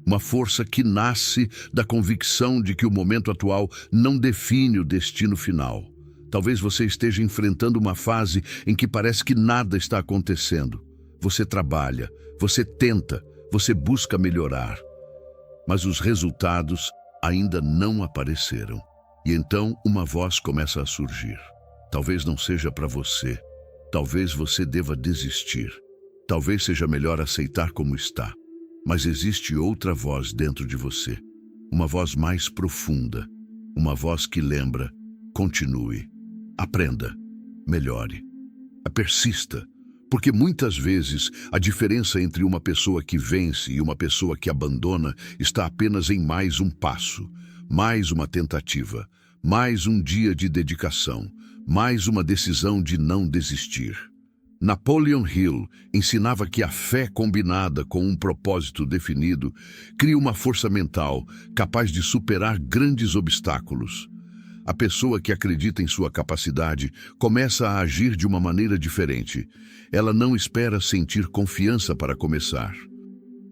uma força que nasce da convicção de que o momento atual não define o destino final. Talvez você esteja enfrentando uma fase em que parece que nada está acontecendo. Você trabalha, você tenta, você busca melhorar, mas os resultados ainda não apareceram. E então uma voz começa a surgir. Talvez não seja para você. Talvez você deva desistir. Talvez seja melhor aceitar como está. Mas existe outra voz dentro de você. Uma voz mais profunda. Uma voz que lembra: continue, aprenda, melhore, persista. Porque muitas vezes a diferença entre uma pessoa que vence e uma pessoa que abandona está apenas em mais um passo. Mais uma tentativa, mais um dia de dedicação, mais uma decisão de não desistir. Napoleon Hill ensinava que a fé combinada com um propósito definido cria uma força mental capaz de superar grandes obstáculos. A pessoa que acredita em sua capacidade começa a agir de uma maneira diferente. Ela não espera sentir confiança para começar.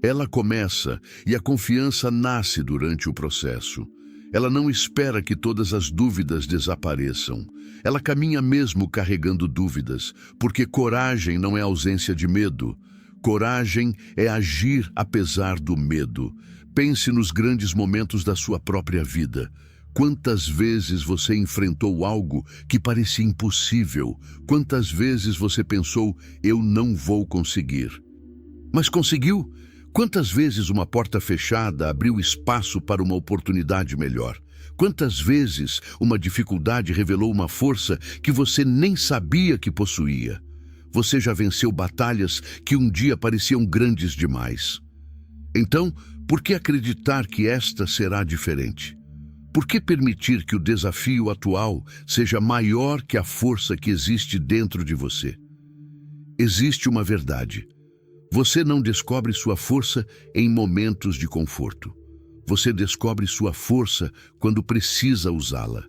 Ela começa e a confiança nasce durante o processo. Ela não espera que todas as dúvidas desapareçam. Ela caminha mesmo carregando dúvidas, porque coragem não é ausência de medo. Coragem é agir apesar do medo. Pense nos grandes momentos da sua própria vida. Quantas vezes você enfrentou algo que parecia impossível? Quantas vezes você pensou, eu não vou conseguir? Mas conseguiu? Quantas vezes uma porta fechada abriu espaço para uma oportunidade melhor? Quantas vezes uma dificuldade revelou uma força que você nem sabia que possuía? Você já venceu batalhas que um dia pareciam grandes demais. Então, por que acreditar que esta será diferente? Por que permitir que o desafio atual seja maior que a força que existe dentro de você? Existe uma verdade. Você não descobre sua força em momentos de conforto. Você descobre sua força quando precisa usá-la.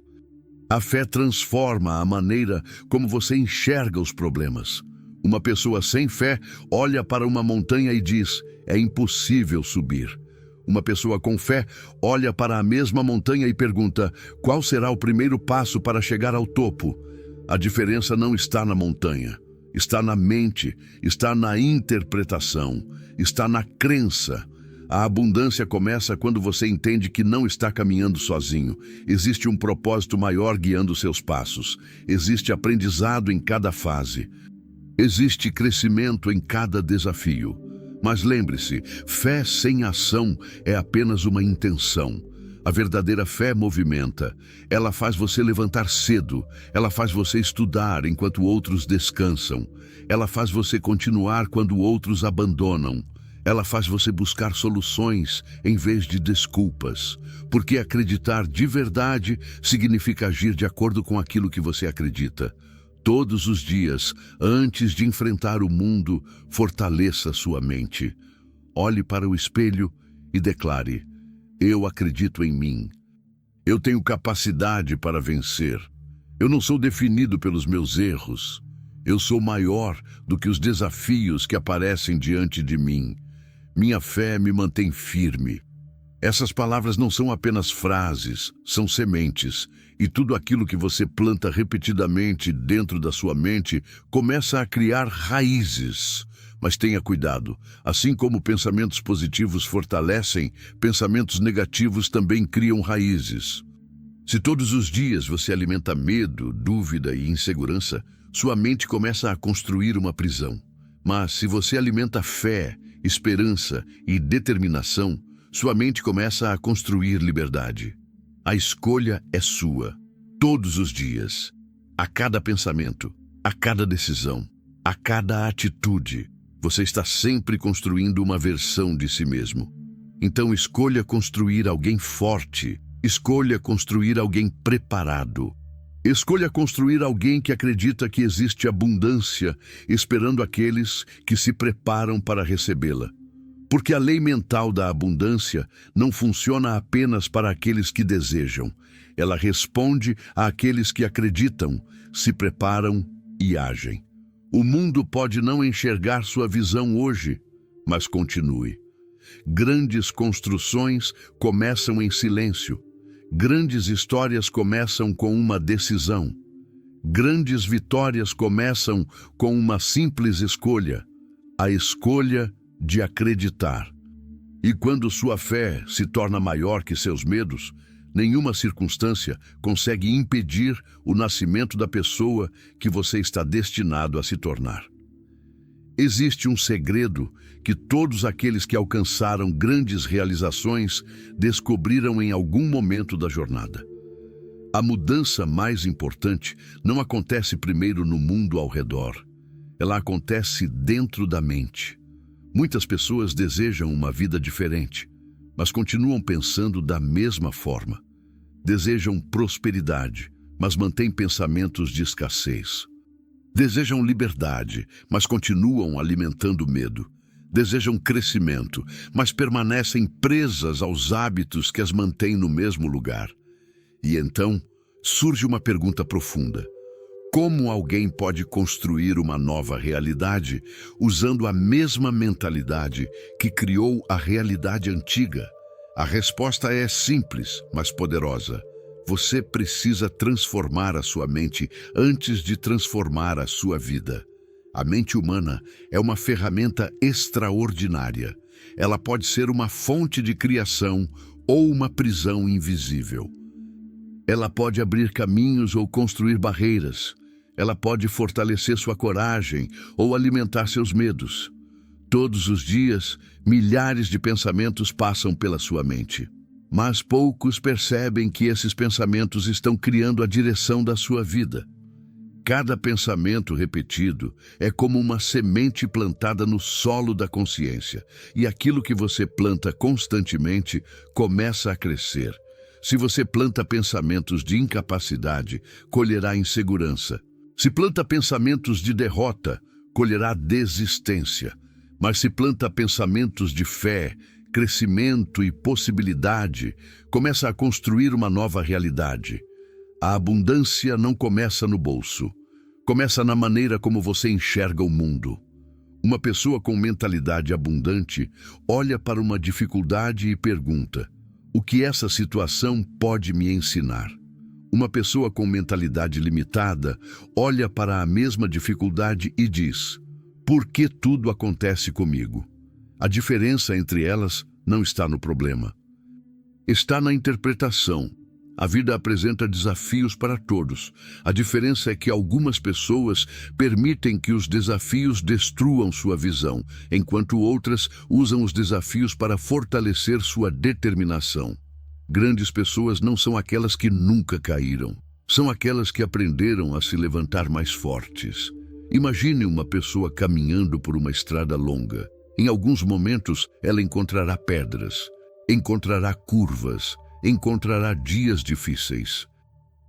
A fé transforma a maneira como você enxerga os problemas. Uma pessoa sem fé olha para uma montanha e diz: é impossível subir. Uma pessoa com fé olha para a mesma montanha e pergunta: qual será o primeiro passo para chegar ao topo? A diferença não está na montanha. Está na mente, está na interpretação, está na crença. A abundância começa quando você entende que não está caminhando sozinho. Existe um propósito maior guiando seus passos. Existe aprendizado em cada fase. Existe crescimento em cada desafio. Mas lembre-se, fé sem ação é apenas uma intenção. A verdadeira fé movimenta. Ela faz você levantar cedo. Ela faz você estudar enquanto outros descansam. Ela faz você continuar quando outros abandonam. Ela faz você buscar soluções em vez de desculpas. Porque acreditar de verdade significa agir de acordo com aquilo que você acredita. Todos os dias, antes de enfrentar o mundo, fortaleça sua mente. Olhe para o espelho e declare: eu acredito em mim. Eu tenho capacidade para vencer. Eu não sou definido pelos meus erros. Eu sou maior do que os desafios que aparecem diante de mim. Minha fé me mantém firme. Essas palavras não são apenas frases, são sementes. E tudo aquilo que você planta repetidamente dentro da sua mente começa a criar raízes. Mas tenha cuidado, assim como pensamentos positivos fortalecem, pensamentos negativos também criam raízes. Se todos os dias você alimenta medo, dúvida e insegurança, sua mente começa a construir uma prisão. Mas se você alimenta fé, esperança e determinação, sua mente começa a construir liberdade. A escolha é sua, todos os dias, a cada pensamento, a cada decisão, a cada atitude. Você está sempre construindo uma versão de si mesmo. Então escolha construir alguém forte, escolha construir alguém preparado. Escolha construir alguém que acredita que existe abundância, esperando aqueles que se preparam para recebê-la. Porque a lei mental da abundância não funciona apenas para aqueles que desejam. Ela responde àqueles que acreditam, se preparam e agem. O mundo pode não enxergar sua visão hoje, mas continue. Grandes construções começam em silêncio. Grandes histórias começam com uma decisão. Grandes vitórias começam com uma simples escolha, a escolha de acreditar. E quando sua fé se torna maior que seus medos, nenhuma circunstância consegue impedir o nascimento da pessoa que você está destinado a se tornar. Existe um segredo que todos aqueles que alcançaram grandes realizações descobriram em algum momento da jornada. A mudança mais importante não acontece primeiro no mundo ao redor. Ela acontece dentro da mente. Muitas pessoas desejam uma vida diferente, mas continuam pensando da mesma forma. Desejam prosperidade, mas mantêm pensamentos de escassez. Desejam liberdade, mas continuam alimentando medo. Desejam crescimento, mas permanecem presas aos hábitos que as mantêm no mesmo lugar. E então, surge uma pergunta profunda. Como alguém pode construir uma nova realidade usando a mesma mentalidade que criou a realidade antiga? A resposta é simples, mas poderosa. Você precisa transformar a sua mente antes de transformar a sua vida. A mente humana é uma ferramenta extraordinária. Ela pode ser uma fonte de criação ou uma prisão invisível. Ela pode abrir caminhos ou construir barreiras. Ela pode fortalecer sua coragem ou alimentar seus medos. Todos os dias, milhares de pensamentos passam pela sua mente. Mas poucos percebem que esses pensamentos estão criando a direção da sua vida. Cada pensamento repetido é como uma semente plantada no solo da consciência, e aquilo que você planta constantemente começa a crescer. Se você planta pensamentos de incapacidade, colherá insegurança. Se planta pensamentos de derrota, colherá desistência. Mas se planta pensamentos de fé, crescimento e possibilidade, começa a construir uma nova realidade. A abundância não começa no bolso. Começa na maneira como você enxerga o mundo. Uma pessoa com mentalidade abundante olha para uma dificuldade e pergunta: o que essa situação pode me ensinar? Uma pessoa com mentalidade limitada olha para a mesma dificuldade e diz: por que tudo acontece comigo? A diferença entre elas não está no problema. Está na interpretação. A vida apresenta desafios para todos. A diferença é que algumas pessoas permitem que os desafios destruam sua visão, enquanto outras usam os desafios para fortalecer sua determinação. Grandes pessoas não são aquelas que nunca caíram. São aquelas que aprenderam a se levantar mais fortes. Imagine uma pessoa caminhando por uma estrada longa. Em alguns momentos, ela encontrará pedras, encontrará curvas, encontrará dias difíceis.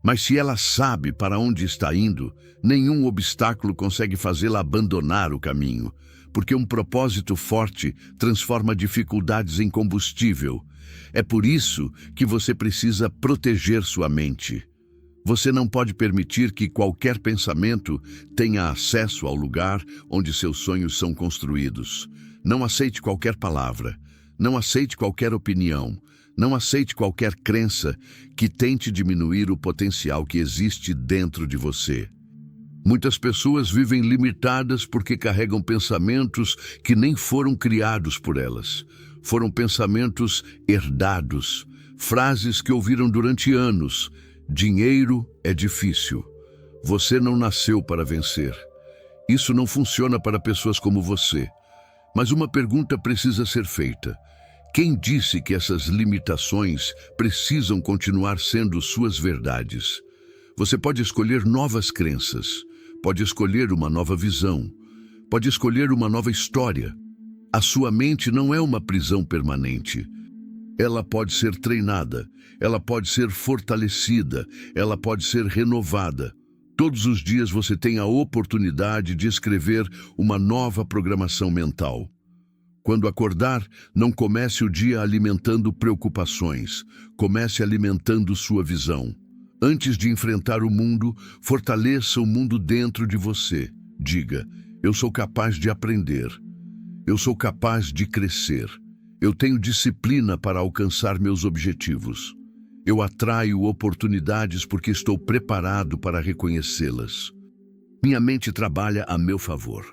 Mas se ela sabe para onde está indo, nenhum obstáculo consegue fazê-la abandonar o caminho, porque um propósito forte transforma dificuldades em combustível. É por isso que você precisa proteger sua mente. Você não pode permitir que qualquer pensamento tenha acesso ao lugar onde seus sonhos são construídos. Não aceite qualquer palavra, não aceite qualquer opinião, não aceite qualquer crença que tente diminuir o potencial que existe dentro de você. Muitas pessoas vivem limitadas porque carregam pensamentos que nem foram criados por elas. Foram pensamentos herdados, frases que ouviram durante anos. Dinheiro é difícil. Você não nasceu para vencer. Isso não funciona para pessoas como você. Mas uma pergunta precisa ser feita. Quem disse que essas limitações precisam continuar sendo suas verdades? Você pode escolher novas crenças, pode escolher uma nova visão, pode escolher uma nova história. A sua mente não é uma prisão permanente. Ela pode ser treinada, ela pode ser fortalecida, ela pode ser renovada. Todos os dias você tem a oportunidade de escrever uma nova programação mental. Quando acordar, não comece o dia alimentando preocupações, comece alimentando sua visão. Antes de enfrentar o mundo, fortaleça o mundo dentro de você. Diga: eu sou capaz de aprender. Eu sou capaz de crescer. Eu tenho disciplina para alcançar meus objetivos. Eu atraio oportunidades porque estou preparado para reconhecê-las. Minha mente trabalha a meu favor.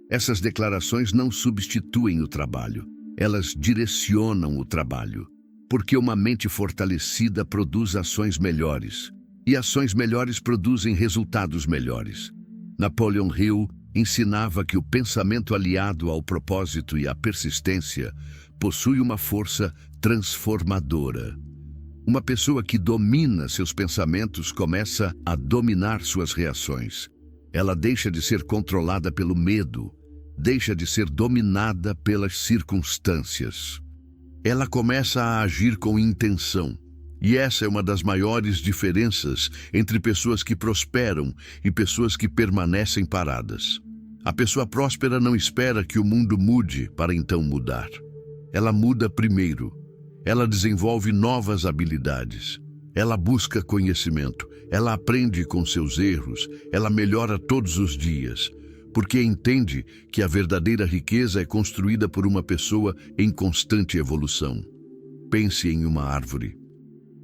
Essas declarações não substituem o trabalho. Elas direcionam o trabalho. Porque uma mente fortalecida produz ações melhores. E ações melhores produzem resultados melhores. Napoleon Hill ensinava que o pensamento aliado ao propósito e à persistência possui uma força transformadora. Uma pessoa que domina seus pensamentos começa a dominar suas reações. Ela deixa de ser controlada pelo medo, deixa de ser dominada pelas circunstâncias. Ela começa a agir com intenção. E essa é uma das maiores diferenças entre pessoas que prosperam e pessoas que permanecem paradas. A pessoa próspera não espera que o mundo mude para então mudar. Ela muda primeiro. Ela desenvolve novas habilidades. Ela busca conhecimento. Ela aprende com seus erros. Ela melhora todos os dias. Porque entende que a verdadeira riqueza é construída por uma pessoa em constante evolução. Pense em uma árvore.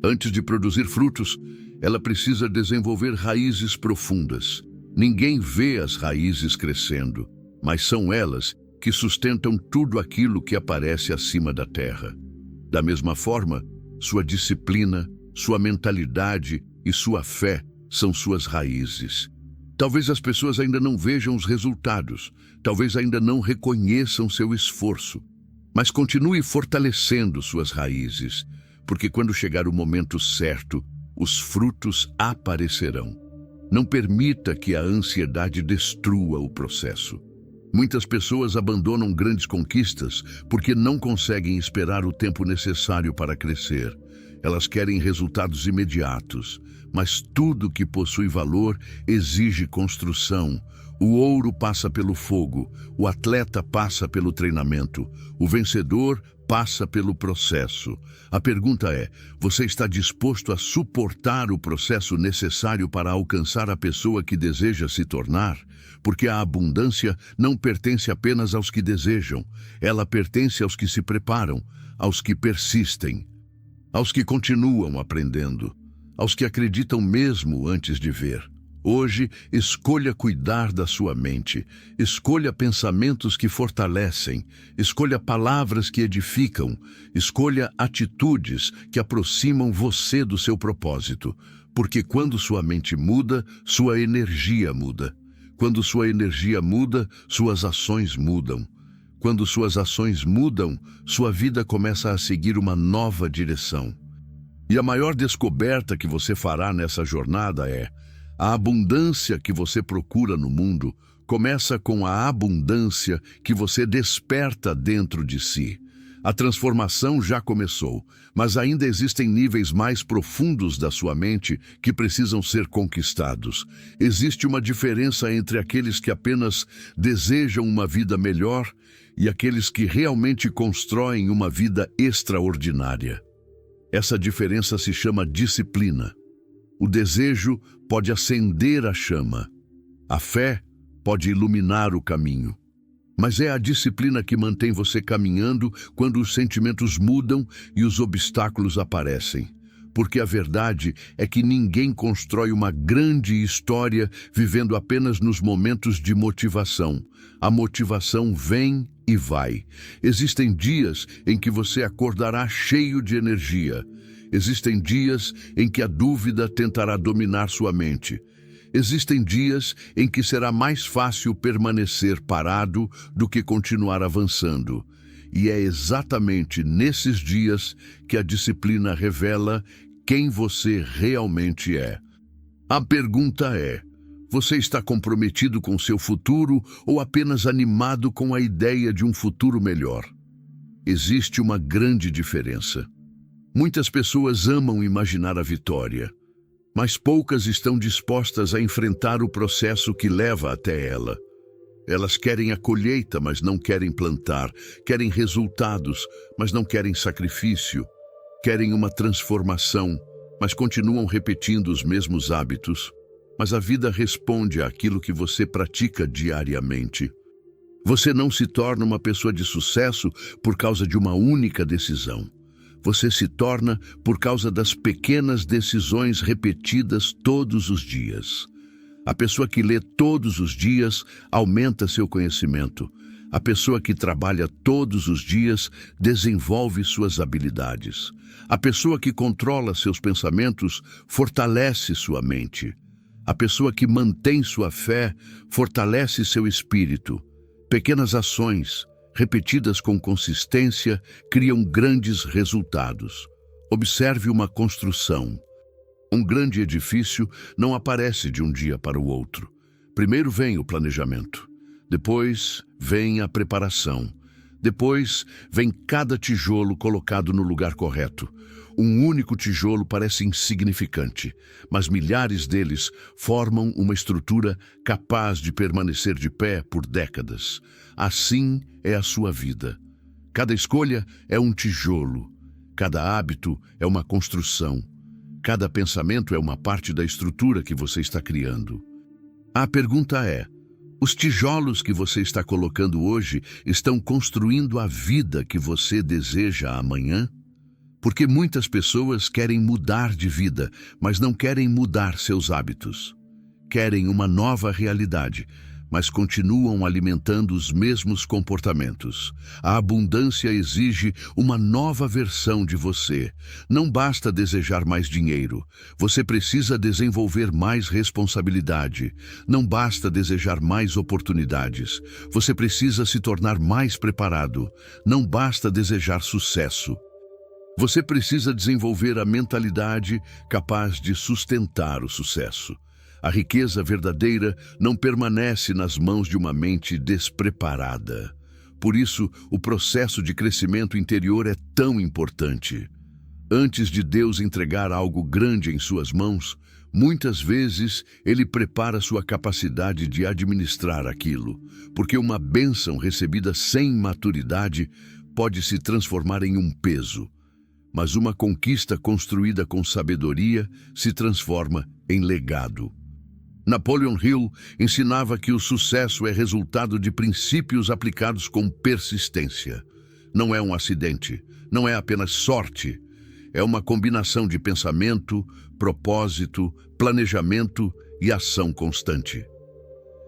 Antes de produzir frutos, ela precisa desenvolver raízes profundas. Ninguém vê as raízes crescendo, mas são elas que sustentam tudo aquilo que aparece acima da terra. Da mesma forma, sua disciplina, sua mentalidade e sua fé são suas raízes. Talvez as pessoas ainda não vejam os resultados, talvez ainda não reconheçam seu esforço, mas continue fortalecendo suas raízes, porque quando chegar o momento certo, os frutos aparecerão. Não permita que a ansiedade destrua o processo. Muitas pessoas abandonam grandes conquistas porque não conseguem esperar o tempo necessário para crescer. Elas querem resultados imediatos, mas tudo que possui valor exige construção. O ouro passa pelo fogo, o atleta passa pelo treinamento, o vencedor passa pelo processo. A pergunta é: você está disposto a suportar o processo necessário para alcançar a pessoa que deseja se tornar? Porque a abundância não pertence apenas aos que desejam, ela pertence aos que se preparam, aos que persistem, aos que continuam aprendendo, aos que acreditam mesmo antes de ver. Hoje, escolha cuidar da sua mente, escolha pensamentos que fortalecem, escolha palavras que edificam, escolha atitudes que aproximam você do seu propósito, porque quando sua mente muda, sua energia muda. Quando sua energia muda, suas ações mudam. Quando suas ações mudam, sua vida começa a seguir uma nova direção. E a maior descoberta que você fará nessa jornada é: a abundância que você procura no mundo começa com a abundância que você desperta dentro de si. A transformação já começou, mas ainda existem níveis mais profundos da sua mente que precisam ser conquistados. Existe uma diferença entre aqueles que apenas desejam uma vida melhor e aqueles que realmente constroem uma vida extraordinária. Essa diferença se chama disciplina. O desejo pode acender a chama. A fé pode iluminar o caminho. Mas é a disciplina que mantém você caminhando quando os sentimentos mudam e os obstáculos aparecem. Porque a verdade é que ninguém constrói uma grande história vivendo apenas nos momentos de motivação. A motivação vem e vai. Existem dias em que você acordará cheio de energia. Existem dias em que a dúvida tentará dominar sua mente. Existem dias em que será mais fácil permanecer parado do que continuar avançando. E é exatamente nesses dias que a disciplina revela quem você realmente é. A pergunta é: você está comprometido com seu futuro ou apenas animado com a ideia de um futuro melhor? Existe uma grande diferença. Muitas pessoas amam imaginar a vitória, mas poucas estão dispostas a enfrentar o processo que leva até ela. Elas querem a colheita, mas não querem plantar. Querem resultados, mas não querem sacrifício. Querem uma transformação, mas continuam repetindo os mesmos hábitos. Mas a vida responde àquilo que você pratica diariamente. Você não se torna uma pessoa de sucesso por causa de uma única decisão. Você se torna por causa das pequenas decisões repetidas todos os dias. A pessoa que lê todos os dias aumenta seu conhecimento. A pessoa que trabalha todos os dias desenvolve suas habilidades. A pessoa que controla seus pensamentos fortalece sua mente. A pessoa que mantém sua fé fortalece seu espírito. Pequenas ações repetidas com consistência, criam grandes resultados. Observe uma construção. Um grande edifício não aparece de um dia para o outro. Primeiro vem o planejamento. Depois vem a preparação. Depois vem cada tijolo colocado no lugar correto. Um único tijolo parece insignificante, mas milhares deles formam uma estrutura capaz de permanecer de pé por décadas. Assim é a sua vida. Cada escolha é um tijolo. Cada hábito é uma construção. Cada pensamento é uma parte da estrutura que você está criando. A pergunta é: os tijolos que você está colocando hoje estão construindo a vida que você deseja amanhã? Porque muitas pessoas querem mudar de vida, mas não querem mudar seus hábitos. Querem uma nova realidade, mas continuam alimentando os mesmos comportamentos. A abundância exige uma nova versão de você. Não basta desejar mais dinheiro. Você precisa desenvolver mais responsabilidade. Não basta desejar mais oportunidades. Você precisa se tornar mais preparado. Não basta desejar sucesso. Você precisa desenvolver a mentalidade capaz de sustentar o sucesso. A riqueza verdadeira não permanece nas mãos de uma mente despreparada. Por isso, o processo de crescimento interior é tão importante. Antes de Deus entregar algo grande em suas mãos, muitas vezes Ele prepara sua capacidade de administrar aquilo, porque uma bênção recebida sem maturidade pode se transformar em um peso, mas uma conquista construída com sabedoria se transforma em legado. Napoleon Hill ensinava que o sucesso é resultado de princípios aplicados com persistência. Não é um acidente, não é apenas sorte. É uma combinação de pensamento, propósito, planejamento e ação constante.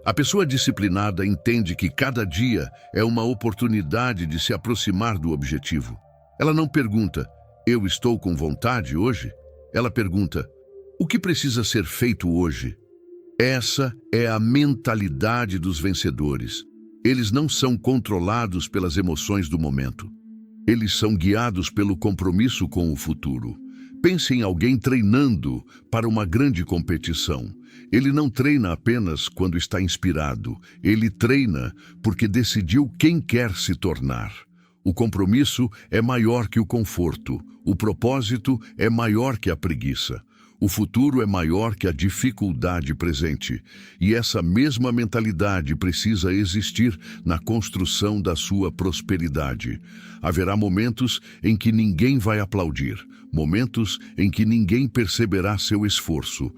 A pessoa disciplinada entende que cada dia é uma oportunidade de se aproximar do objetivo. Ela não pergunta, eu estou com vontade hoje? Ela pergunta, o que precisa ser feito hoje? Essa é a mentalidade dos vencedores. Eles não são controlados pelas emoções do momento. Eles são guiados pelo compromisso com o futuro. Pense em alguém treinando para uma grande competição. Ele não treina apenas quando está inspirado. Ele treina porque decidiu quem quer se tornar. O compromisso é maior que o conforto. O propósito é maior que a preguiça. O futuro é maior que a dificuldade presente, e essa mesma mentalidade precisa existir na construção da sua prosperidade. Haverá momentos em que ninguém vai aplaudir, momentos em que ninguém perceberá seu esforço,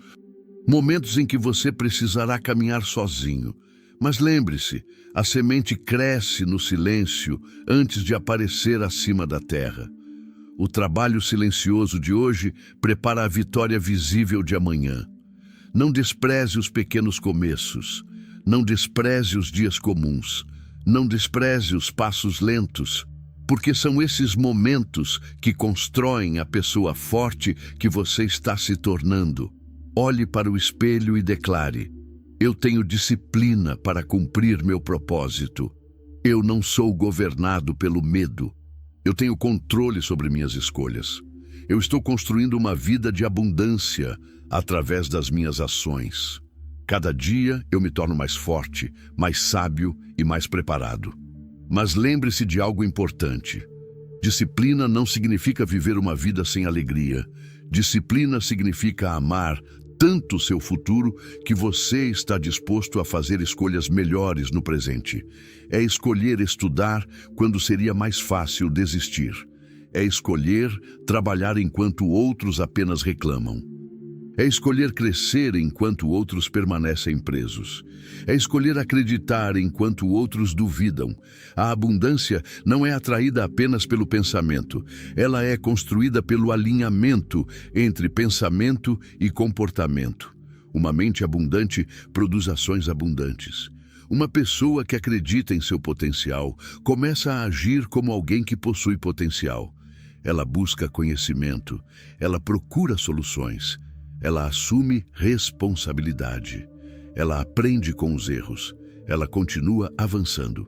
momentos em que você precisará caminhar sozinho. Mas lembre-se, a semente cresce no silêncio antes de aparecer acima da terra. O trabalho silencioso de hoje prepara a vitória visível de amanhã. Não despreze os pequenos começos. Não despreze os dias comuns. Não despreze os passos lentos, porque são esses momentos que constroem a pessoa forte que você está se tornando. Olhe para o espelho e declare: eu tenho disciplina para cumprir meu propósito. Eu não sou governado pelo medo. Eu tenho controle sobre minhas escolhas. Eu estou construindo uma vida de abundância através das minhas ações. Cada dia eu me torno mais forte, mais sábio e mais preparado. Mas lembre-se de algo importante. Disciplina não significa viver uma vida sem alegria. Disciplina significa amar tanto o seu futuro que você está disposto a fazer escolhas melhores no presente. É escolher estudar quando seria mais fácil desistir. É escolher trabalhar enquanto outros apenas reclamam. É escolher crescer enquanto outros permanecem presos. É escolher acreditar enquanto outros duvidam. A abundância não é atraída apenas pelo pensamento. Ela é construída pelo alinhamento entre pensamento e comportamento. Uma mente abundante produz ações abundantes. Uma pessoa que acredita em seu potencial começa a agir como alguém que possui potencial. Ela busca conhecimento. Ela procura soluções. Ela assume responsabilidade. Ela aprende com os erros. Ela continua avançando.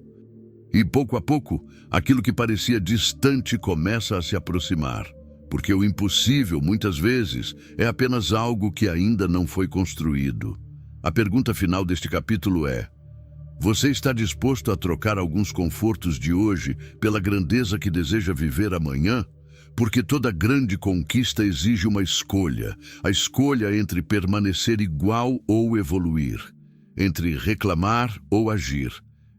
E pouco a pouco, aquilo que parecia distante começa a se aproximar. Porque o impossível, muitas vezes, é apenas algo que ainda não foi construído. A pergunta final deste capítulo é: você está disposto a trocar alguns confortos de hoje pela grandeza que deseja viver amanhã? Porque toda grande conquista exige uma escolha. A escolha entre permanecer igual ou evoluir. Entre reclamar ou agir.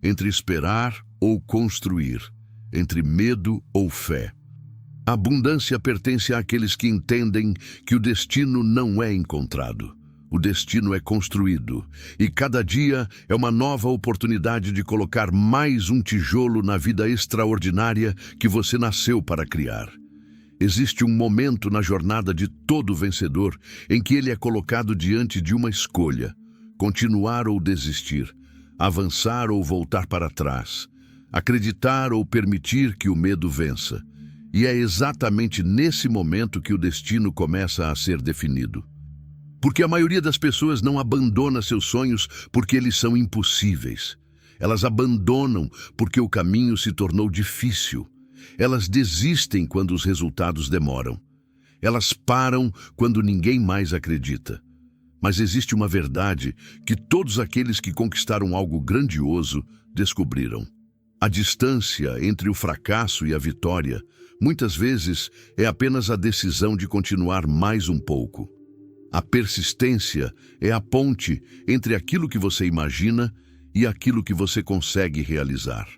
Entre esperar ou construir. Entre medo ou fé. A abundância pertence àqueles que entendem que o destino não é encontrado. O destino é construído. E cada dia é uma nova oportunidade de colocar mais um tijolo na vida extraordinária que você nasceu para criar. Existe um momento na jornada de todo vencedor em que ele é colocado diante de uma escolha: continuar ou desistir, avançar ou voltar para trás, acreditar ou permitir que o medo vença. E é exatamente nesse momento que o destino começa a ser definido. Porque a maioria das pessoas não abandona seus sonhos porque eles são impossíveis. Elas abandonam porque o caminho se tornou difícil. Elas desistem quando os resultados demoram. Elas param quando ninguém mais acredita. Mas existe uma verdade que todos aqueles que conquistaram algo grandioso descobriram. A distância entre o fracasso e a vitória, muitas vezes, é apenas a decisão de continuar mais um pouco. A persistência é a ponte entre aquilo que você imagina e aquilo que você consegue realizar.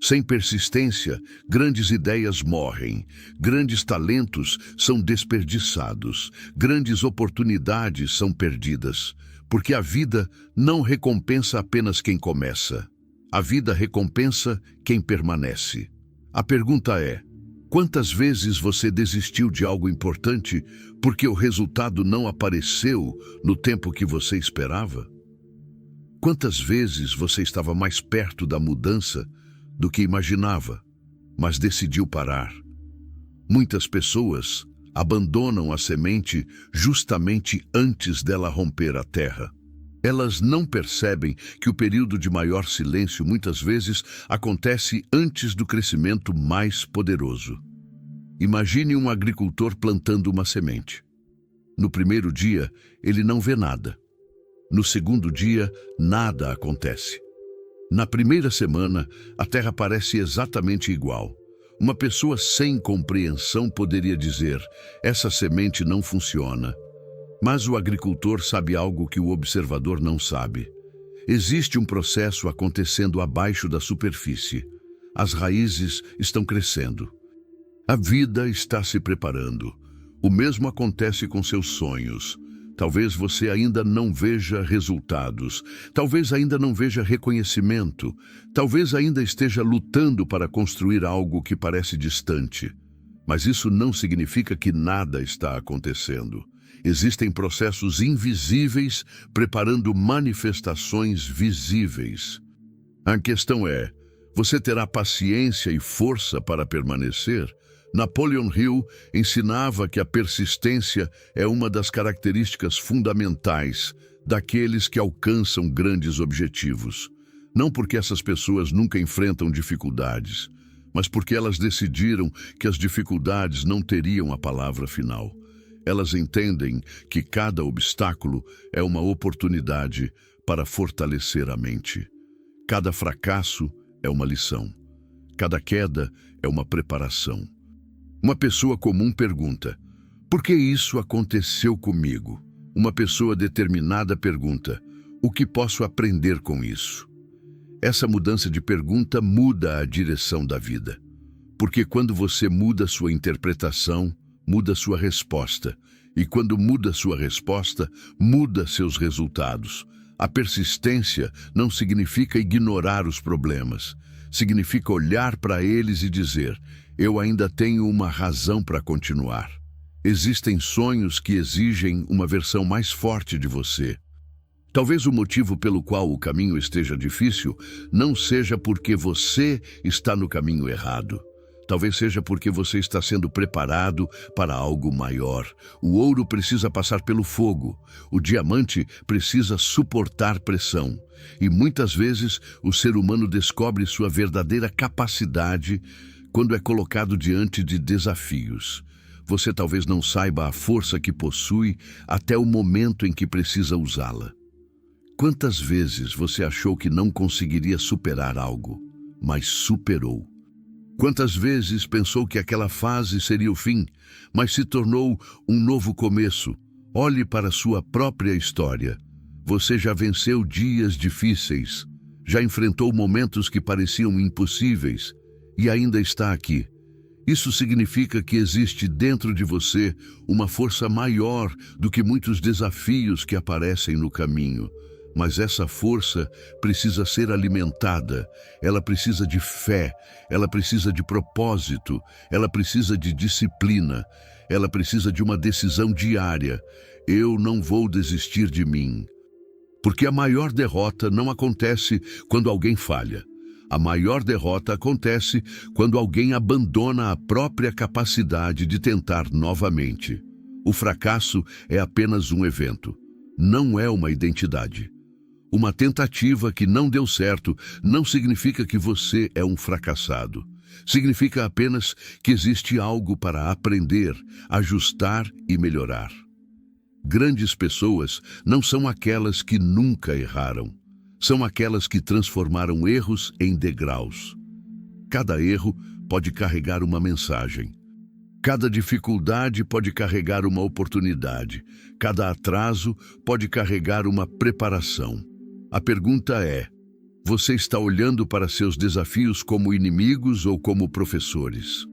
Sem persistência, grandes ideias morrem, grandes talentos são desperdiçados, grandes oportunidades são perdidas, porque a vida não recompensa apenas quem começa. A vida recompensa quem permanece. A pergunta é: quantas vezes você desistiu de algo importante porque o resultado não apareceu no tempo que você esperava? Quantas vezes você estava mais perto da mudança do que imaginava, mas decidiu parar? Muitas pessoas abandonam a semente justamente antes dela romper a terra. Elas não percebem que o período de maior silêncio muitas vezes acontece antes do crescimento mais poderoso. Imagine um agricultor plantando uma semente. No primeiro dia, ele não vê nada. No segundo dia, nada acontece. Na primeira semana, a terra parece exatamente igual. Uma pessoa sem compreensão poderia dizer: essa semente não funciona. Mas o agricultor sabe algo que o observador não sabe. Existe um processo acontecendo abaixo da superfície. As raízes estão crescendo. A vida está se preparando. O mesmo acontece com seus sonhos. Talvez você ainda não veja resultados, talvez ainda não veja reconhecimento, talvez ainda esteja lutando para construir algo que parece distante. Mas isso não significa que nada está acontecendo. Existem processos invisíveis preparando manifestações visíveis. A questão é: você terá paciência e força para permanecer? Napoleon Hill ensinava que a persistência é uma das características fundamentais daqueles que alcançam grandes objetivos. Não porque essas pessoas nunca enfrentam dificuldades, mas porque elas decidiram que as dificuldades não teriam a palavra final. Elas entendem que cada obstáculo é uma oportunidade para fortalecer a mente. Cada fracasso é uma lição. Cada queda é uma preparação. Uma pessoa comum pergunta: por que isso aconteceu comigo? Uma pessoa determinada pergunta: o que posso aprender com isso? Essa mudança de pergunta muda a direção da vida. Porque quando você muda sua interpretação, muda sua resposta. E quando muda sua resposta, muda seus resultados. A persistência não significa ignorar os problemas. Significa olhar para eles e dizer: eu ainda tenho uma razão para continuar. Existem sonhos que exigem uma versão mais forte de você. Talvez o motivo pelo qual o caminho esteja difícil não seja porque você está no caminho errado. Talvez seja porque você está sendo preparado para algo maior. O ouro precisa passar pelo fogo. O diamante precisa suportar pressão. E muitas vezes o ser humano descobre sua verdadeira capacidade quando é colocado diante de desafios. Você talvez não saiba a força que possui até o momento em que precisa usá-la. Quantas vezes você achou que não conseguiria superar algo, mas superou? Quantas vezes pensou que aquela fase seria o fim, mas se tornou um novo começo? Olhe para sua própria história. Você já venceu dias difíceis, já enfrentou momentos que pareciam impossíveis, e ainda está aqui. Isso significa que existe dentro de você uma força maior do que muitos desafios que aparecem no caminho. Mas essa força precisa ser alimentada, ela precisa de fé, ela precisa de propósito, ela precisa de disciplina, ela precisa de uma decisão diária. Eu não vou desistir de mim. Porque a maior derrota não acontece quando alguém falha. A maior derrota acontece quando alguém abandona a própria capacidade de tentar novamente. O fracasso é apenas um evento, não é uma identidade. Uma tentativa que não deu certo não significa que você é um fracassado. Significa apenas que existe algo para aprender, ajustar e melhorar. Grandes pessoas não são aquelas que nunca erraram. São aquelas que transformaram erros em degraus. Cada erro pode carregar uma mensagem. Cada dificuldade pode carregar uma oportunidade. Cada atraso pode carregar uma preparação. A pergunta é: você está olhando para seus desafios como inimigos ou como professores?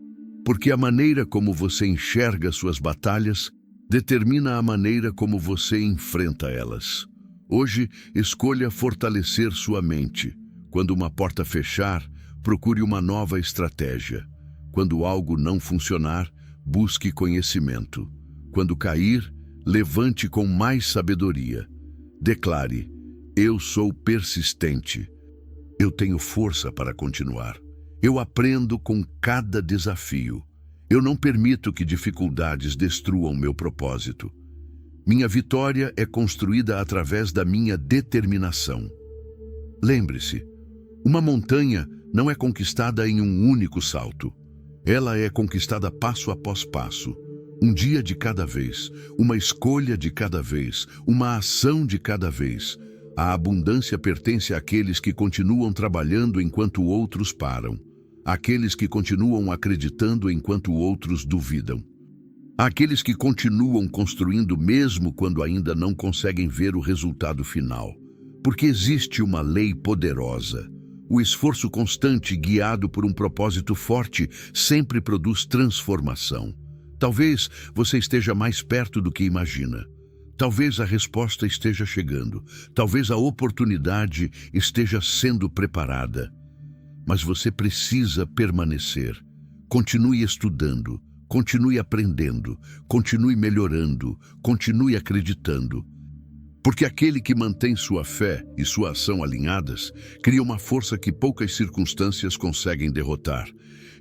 Porque a maneira como você enxerga suas batalhas determina a maneira como você enfrenta elas. Hoje, escolha fortalecer sua mente. Quando uma porta fechar, procure uma nova estratégia. Quando algo não funcionar, busque conhecimento. Quando cair, levante com mais sabedoria. Declare: eu sou persistente. Eu tenho força para continuar. Eu aprendo com cada desafio. Eu não permito que dificuldades destruam meu propósito. Minha vitória é construída através da minha determinação. Lembre-se, uma montanha não é conquistada em um único salto. Ela é conquistada passo após passo, um dia de cada vez, uma escolha de cada vez, uma ação de cada vez. A abundância pertence àqueles que continuam trabalhando enquanto outros param, àqueles que continuam acreditando enquanto outros duvidam, àqueles que continuam construindo mesmo quando ainda não conseguem ver o resultado final. Porque existe uma lei poderosa. O esforço constante, guiado por um propósito forte, sempre produz transformação. Talvez você esteja mais perto do que imagina. Talvez a resposta esteja chegando. Talvez a oportunidade esteja sendo preparada. Mas você precisa permanecer. Continue estudando, continue aprendendo, continue melhorando, continue acreditando. Porque aquele que mantém sua fé e sua ação alinhadas cria uma força que poucas circunstâncias conseguem derrotar.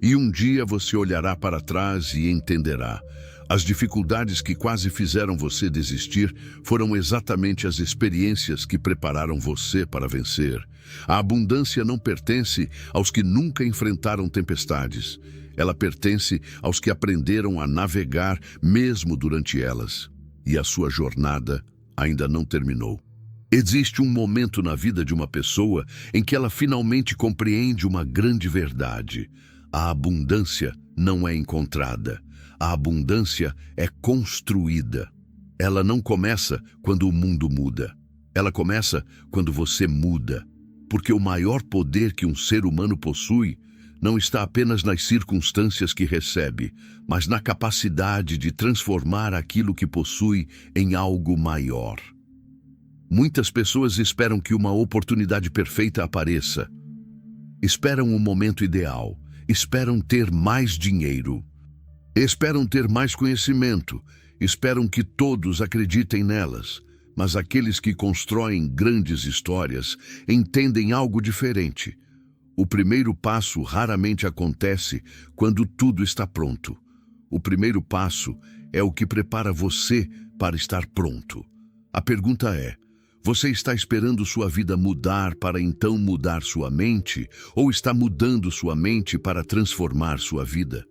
E um dia você olhará para trás e entenderá: as dificuldades que quase fizeram você desistir foram exatamente as experiências que prepararam você para vencer. A abundância não pertence aos que nunca enfrentaram tempestades. Ela pertence aos que aprenderam a navegar mesmo durante elas. E a sua jornada ainda não terminou. Existe um momento na vida de uma pessoa em que ela finalmente compreende uma grande verdade. A abundância não é encontrada. A abundância é construída. Ela não começa quando o mundo muda. Ela começa quando você muda. Porque o maior poder que um ser humano possui não está apenas nas circunstâncias que recebe, mas na capacidade de transformar aquilo que possui em algo maior. Muitas pessoas esperam que uma oportunidade perfeita apareça. Esperam o momento ideal. Esperam ter mais dinheiro. Esperam ter mais conhecimento, esperam que todos acreditem nelas, mas aqueles que constroem grandes histórias entendem algo diferente. O primeiro passo raramente acontece quando tudo está pronto. O primeiro passo é o que prepara você para estar pronto. A pergunta é: você está esperando sua vida mudar para então mudar sua mente, ou está mudando sua mente para transformar sua vida?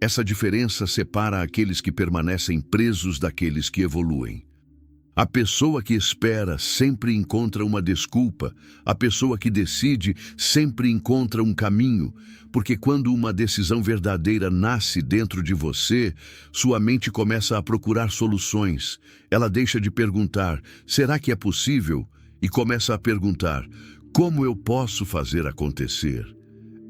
Essa diferença separa aqueles que permanecem presos daqueles que evoluem. A pessoa que espera sempre encontra uma desculpa. A pessoa que decide sempre encontra um caminho. Porque quando uma decisão verdadeira nasce dentro de você, sua mente começa a procurar soluções. Ela deixa de perguntar: será que é possível? E começa a perguntar: como eu posso fazer acontecer?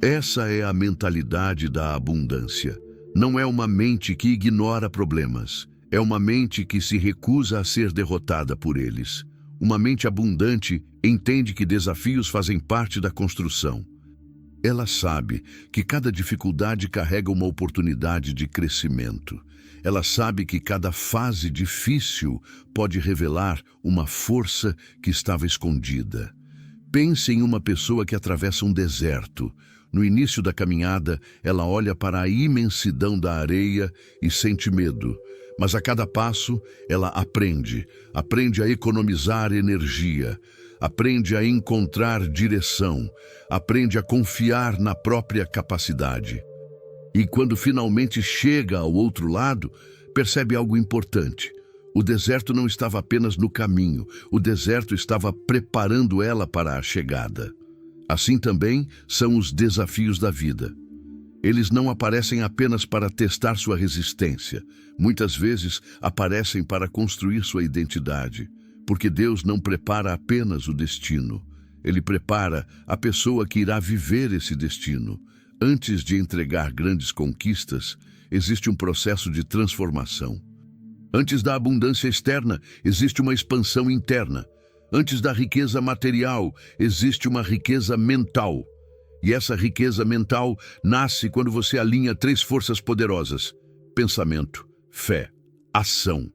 Essa é a mentalidade da abundância. Não é uma mente que ignora problemas. É uma mente que se recusa a ser derrotada por eles. Uma mente abundante entende que desafios fazem parte da construção. Ela sabe que cada dificuldade carrega uma oportunidade de crescimento. Ela sabe que cada fase difícil pode revelar uma força que estava escondida. Pense em uma pessoa que atravessa um deserto. No início da caminhada, ela olha para a imensidão da areia e sente medo. Mas a cada passo, ela aprende a economizar energia, aprende a encontrar direção, aprende a confiar na própria capacidade. E quando finalmente chega ao outro lado, percebe algo importante. O deserto não estava apenas no caminho, o deserto estava preparando ela para a chegada. Assim também são os desafios da vida. Eles não aparecem apenas para testar sua resistência. Muitas vezes aparecem para construir sua identidade. Porque Deus não prepara apenas o destino. Ele prepara a pessoa que irá viver esse destino. Antes de entregar grandes conquistas, existe um processo de transformação. Antes da abundância externa, existe uma expansão interna. Antes da riqueza material, existe uma riqueza mental. E essa riqueza mental nasce quando você alinha 3 forças poderosas: pensamento, fé, ação.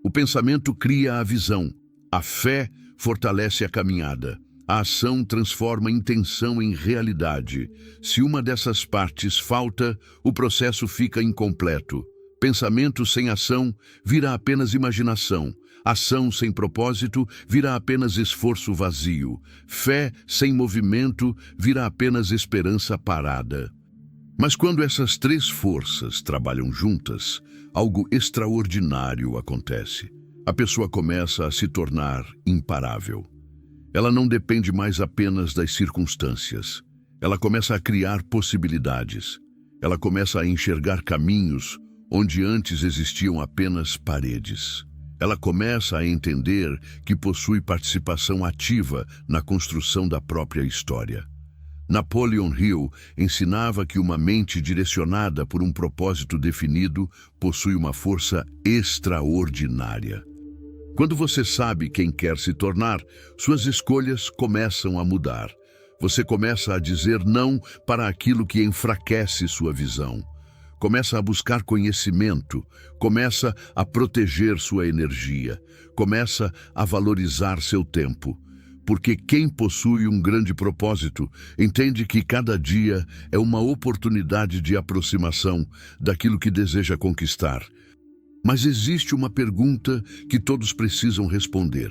O pensamento cria a visão. A fé fortalece a caminhada. A ação transforma a intenção em realidade. Se uma dessas partes falta, o processo fica incompleto. Pensamento sem ação vira apenas imaginação. Ação sem propósito vira apenas esforço vazio. Fé sem movimento vira apenas esperança parada. Mas quando essas 3 forças trabalham juntas, algo extraordinário acontece. A pessoa começa a se tornar imparável. Ela não depende mais apenas das circunstâncias. Ela começa a criar possibilidades. Ela começa a enxergar caminhos onde antes existiam apenas paredes. Ela começa a entender que possui participação ativa na construção da própria história. Napoleon Hill ensinava que uma mente direcionada por um propósito definido possui uma força extraordinária. Quando você sabe quem quer se tornar, suas escolhas começam a mudar. Você começa a dizer não para aquilo que enfraquece sua visão. Começa a buscar conhecimento, começa a proteger sua energia, começa a valorizar seu tempo. Porque quem possui um grande propósito entende que cada dia é uma oportunidade de aproximação daquilo que deseja conquistar. Mas existe uma pergunta que todos precisam responder.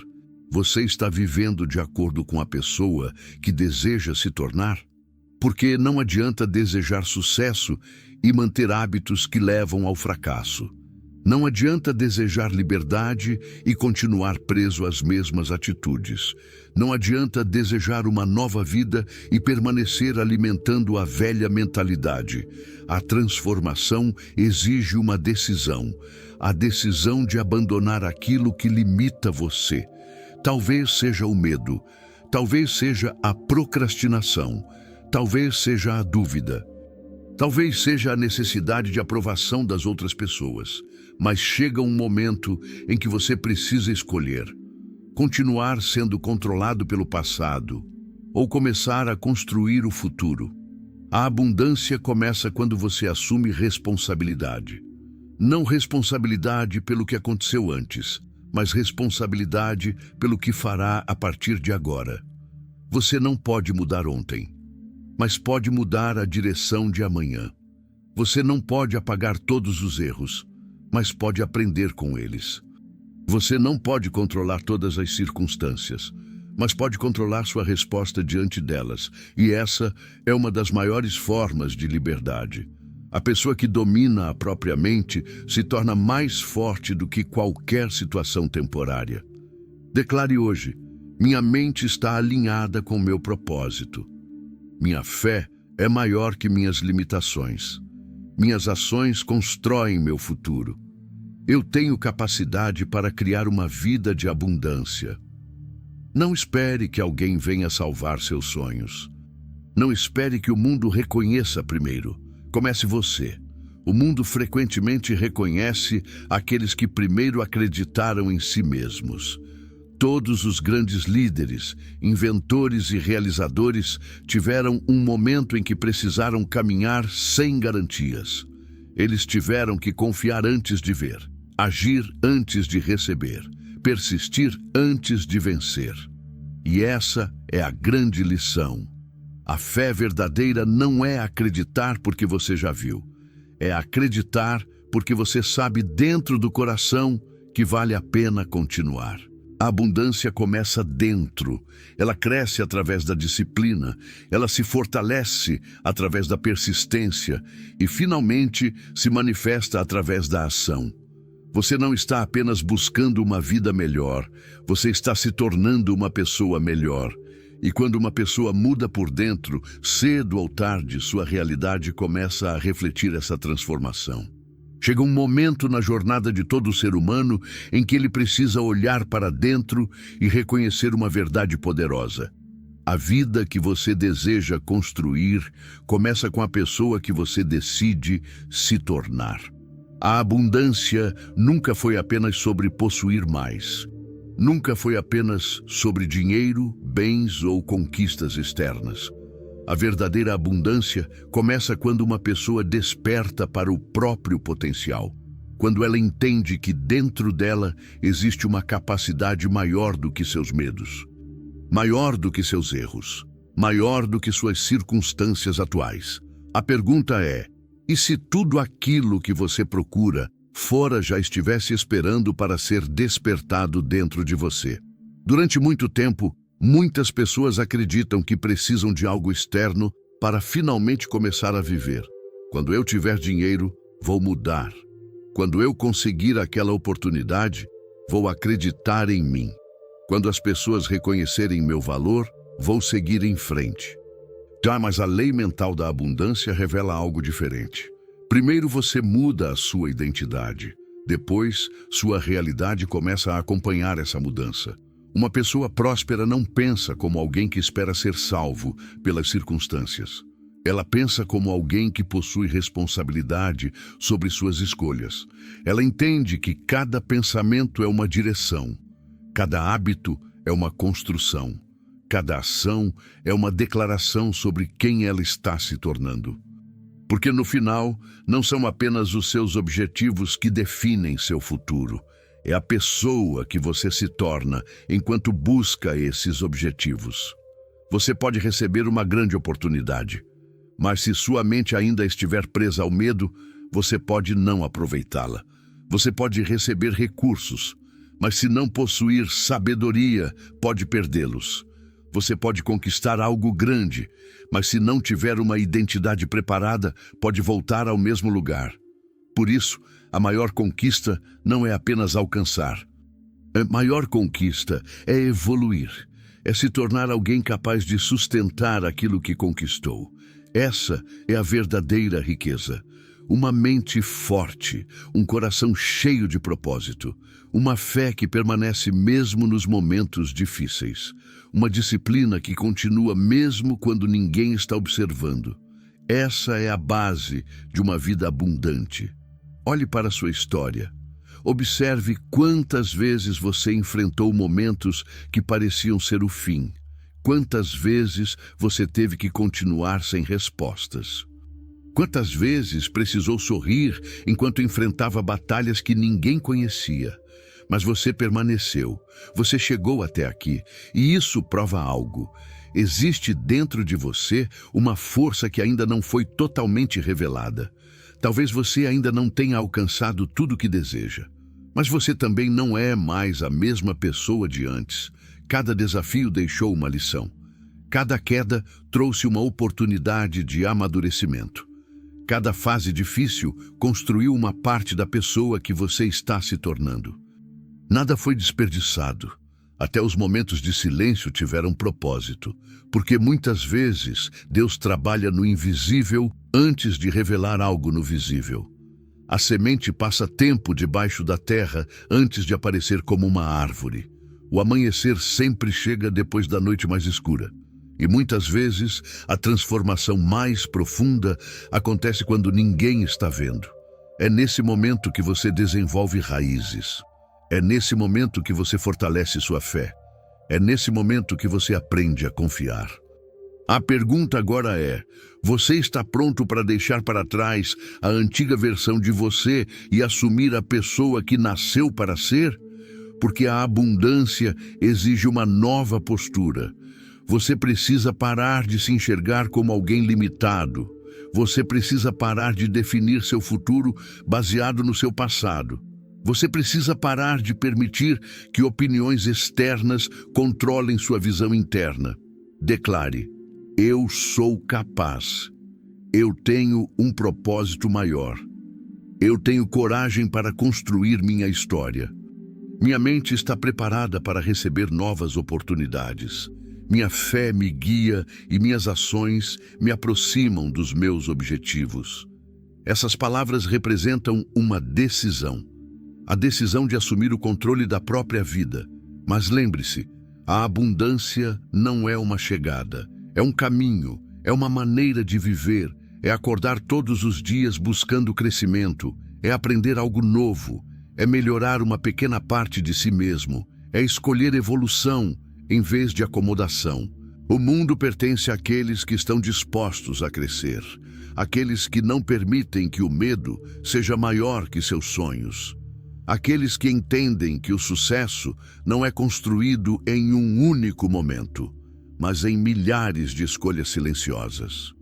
Você está vivendo de acordo com a pessoa que deseja se tornar? Porque não adianta desejar sucesso e manter hábitos que levam ao fracasso. Não adianta desejar liberdade e continuar preso às mesmas atitudes. Não adianta desejar uma nova vida e permanecer alimentando a velha mentalidade. A transformação exige uma decisão. A decisão de abandonar aquilo que limita você. Talvez seja o medo, talvez seja a procrastinação, talvez seja a dúvida, talvez seja a necessidade de aprovação das outras pessoas. Mas chega um momento em que você precisa escolher: continuar sendo controlado pelo passado ou começar a construir o futuro. A abundância começa quando você assume responsabilidade. Não responsabilidade pelo que aconteceu antes, mas responsabilidade pelo que fará a partir de agora. Você não pode mudar ontem, mas pode mudar a direção de amanhã. Você não pode apagar todos os erros, mas pode aprender com eles. Você não pode controlar todas as circunstâncias, mas pode controlar sua resposta diante delas, e essa é uma das maiores formas de liberdade. A pessoa que domina a própria mente se torna mais forte do que qualquer situação temporária. Declare hoje: minha mente está alinhada com meu propósito. Minha fé é maior que minhas limitações. Minhas ações constroem meu futuro. Eu tenho capacidade para criar uma vida de abundância. Não espere que alguém venha salvar seus sonhos. Não espere que o mundo reconheça primeiro. Comece você. O mundo frequentemente reconhece aqueles que primeiro acreditaram em si mesmos. Todos os grandes líderes, inventores e realizadores tiveram um momento em que precisaram caminhar sem garantias. Eles tiveram que confiar antes de ver, agir antes de receber, persistir antes de vencer. E essa é a grande lição. A fé verdadeira não é acreditar porque você já viu. É acreditar porque você sabe dentro do coração que vale a pena continuar. A abundância começa dentro, ela cresce através da disciplina, ela se fortalece através da persistência e, finalmente, se manifesta através da ação. Você não está apenas buscando uma vida melhor, você está se tornando uma pessoa melhor. E quando uma pessoa muda por dentro, cedo ou tarde, sua realidade começa a refletir essa transformação. Chega um momento na jornada de todo ser humano em que ele precisa olhar para dentro e reconhecer uma verdade poderosa. A vida que você deseja construir começa com a pessoa que você decide se tornar. A abundância nunca foi apenas sobre possuir mais. Nunca foi apenas sobre dinheiro, bens ou conquistas externas. A verdadeira abundância começa quando uma pessoa desperta para o próprio potencial, quando ela entende que dentro dela existe uma capacidade maior do que seus medos, maior do que seus erros, maior do que suas circunstâncias atuais. A pergunta é: e se tudo aquilo que você procura fora já estivesse esperando para ser despertado dentro de você? Durante muito tempo, muitas pessoas acreditam que precisam de algo externo para finalmente começar a viver. Quando eu tiver dinheiro, vou mudar. Quando eu conseguir aquela oportunidade, vou acreditar em mim. Quando as pessoas reconhecerem meu valor, vou seguir em frente. Mas a lei mental da abundância revela algo diferente. Primeiro você muda a sua identidade. Depois, sua realidade começa a acompanhar essa mudança. Uma pessoa próspera não pensa como alguém que espera ser salvo pelas circunstâncias. Ela pensa como alguém que possui responsabilidade sobre suas escolhas. Ela entende que cada pensamento é uma direção, cada hábito é uma construção, cada ação é uma declaração sobre quem ela está se tornando. Porque no final, não são apenas os seus objetivos que definem seu futuro. É a pessoa que você se torna enquanto busca esses objetivos. Você pode receber uma grande oportunidade, mas se sua mente ainda estiver presa ao medo, você pode não aproveitá-la. Você pode receber recursos, mas se não possuir sabedoria, pode perdê-los. Você pode conquistar algo grande, mas se não tiver uma identidade preparada, pode voltar ao mesmo lugar. Por isso, a maior conquista não é apenas alcançar. A maior conquista é evoluir, é se tornar alguém capaz de sustentar aquilo que conquistou. Essa é a verdadeira riqueza. Uma mente forte, um coração cheio de propósito, uma fé que permanece mesmo nos momentos difíceis, uma disciplina que continua mesmo quando ninguém está observando. Essa é a base de uma vida abundante. Olhe para a sua história. Observe quantas vezes você enfrentou momentos que pareciam ser o fim. Quantas vezes você teve que continuar sem respostas. Quantas vezes precisou sorrir enquanto enfrentava batalhas que ninguém conhecia. Mas você permaneceu, você chegou até aqui, e isso prova algo. Existe dentro de você uma força que ainda não foi totalmente revelada. Talvez você ainda não tenha alcançado tudo o que deseja, mas você também não é mais a mesma pessoa de antes. Cada desafio deixou uma lição. Cada queda trouxe uma oportunidade de amadurecimento. Cada fase difícil construiu uma parte da pessoa que você está se tornando. Nada foi desperdiçado. Até os momentos de silêncio tiveram propósito, porque muitas vezes Deus trabalha no invisível antes de revelar algo no visível. A semente passa tempo debaixo da terra antes de aparecer como uma árvore. O amanhecer sempre chega depois da noite mais escura. E muitas vezes a transformação mais profunda acontece quando ninguém está vendo. É nesse momento que você desenvolve raízes. É nesse momento que você fortalece sua fé. É nesse momento que você aprende a confiar. A pergunta agora é: você está pronto para deixar para trás a antiga versão de você e assumir a pessoa que nasceu para ser? Porque a abundância exige uma nova postura. Você precisa parar de se enxergar como alguém limitado. Você precisa parar de definir seu futuro baseado no seu passado. Você precisa parar de permitir que opiniões externas controlem sua visão interna. Declare: eu sou capaz. Eu tenho um propósito maior. Eu tenho coragem para construir minha história. Minha mente está preparada para receber novas oportunidades. Minha fé me guia e minhas ações me aproximam dos meus objetivos. Essas palavras representam uma decisão. A decisão de assumir o controle da própria vida. Mas lembre-se, a abundância não é uma chegada, é um caminho, é uma maneira de viver, é acordar todos os dias buscando crescimento, é aprender algo novo, é melhorar uma pequena parte de si mesmo, é escolher evolução em vez de acomodação. O mundo pertence àqueles que estão dispostos a crescer, àqueles que não permitem que o medo seja maior que seus sonhos. Aqueles que entendem que o sucesso não é construído em um único momento, mas em milhares de escolhas silenciosas.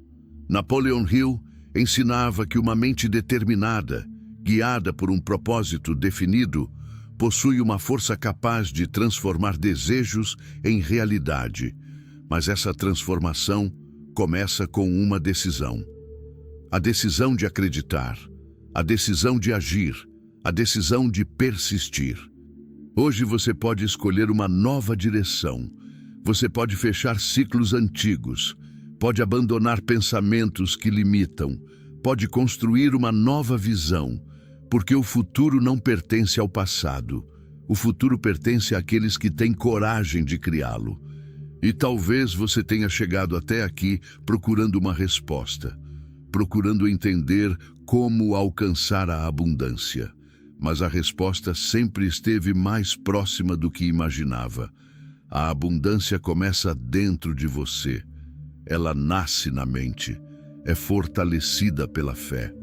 Napoleon Hill ensinava que uma mente determinada, guiada por um propósito definido, possui uma força capaz de transformar desejos em realidade. Mas essa transformação começa com uma decisão. A decisão de acreditar, a decisão de agir, a decisão de persistir. Hoje você pode escolher uma nova direção. Você pode fechar ciclos antigos, pode abandonar pensamentos que limitam, pode construir uma nova visão, porque o futuro não pertence ao passado. O futuro pertence àqueles que têm coragem de criá-lo. E talvez você tenha chegado até aqui procurando uma resposta, procurando entender como alcançar a abundância. Mas a resposta sempre esteve mais próxima do que imaginava. A abundância começa dentro de você. Ela nasce na mente, é fortalecida pela fé.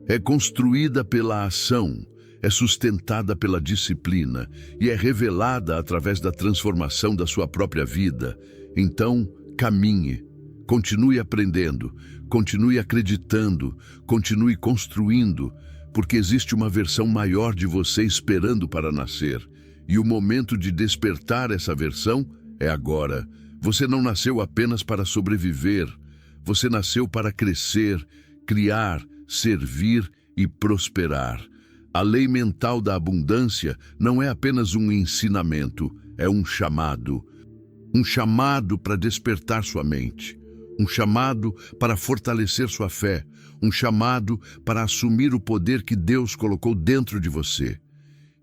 É construída pela ação, é sustentada pela disciplina e é revelada através da transformação da sua própria vida. Então, caminhe, continue aprendendo, continue acreditando, continue construindo, porque existe uma versão maior de você esperando para nascer. E o momento de despertar essa versão é agora. Você não nasceu apenas para sobreviver. Você nasceu para crescer, criar, servir e prosperar. A lei mental da abundância não é apenas um ensinamento, é um chamado. Um chamado para despertar sua mente. Um chamado para fortalecer sua fé. Um chamado para assumir o poder que Deus colocou dentro de você.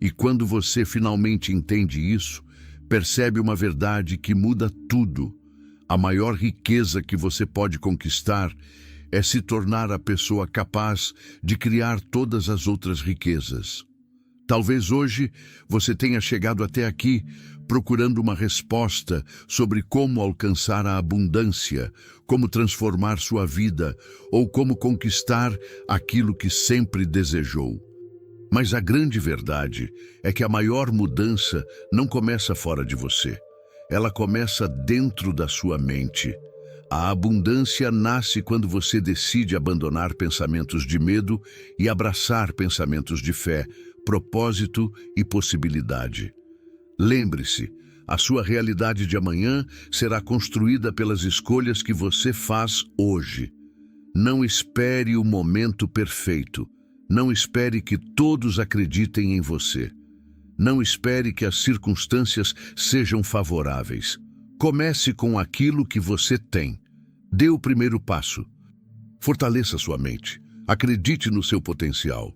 E quando você finalmente entende isso, percebe uma verdade que muda tudo. A maior riqueza que você pode conquistar é se tornar a pessoa capaz de criar todas as outras riquezas. Talvez hoje você tenha chegado até aqui procurando uma resposta sobre como alcançar a abundância, como transformar sua vida ou como conquistar aquilo que sempre desejou. Mas a grande verdade é que a maior mudança não começa fora de você. Ela começa dentro da sua mente. A abundância nasce quando você decide abandonar pensamentos de medo e abraçar pensamentos de fé, propósito e possibilidade. Lembre-se, a sua realidade de amanhã será construída pelas escolhas que você faz hoje. Não espere o momento perfeito. Não espere que todos acreditem em você. Não espere que as circunstâncias sejam favoráveis. Comece com aquilo que você tem. Dê o primeiro passo. Fortaleça sua mente. Acredite no seu potencial.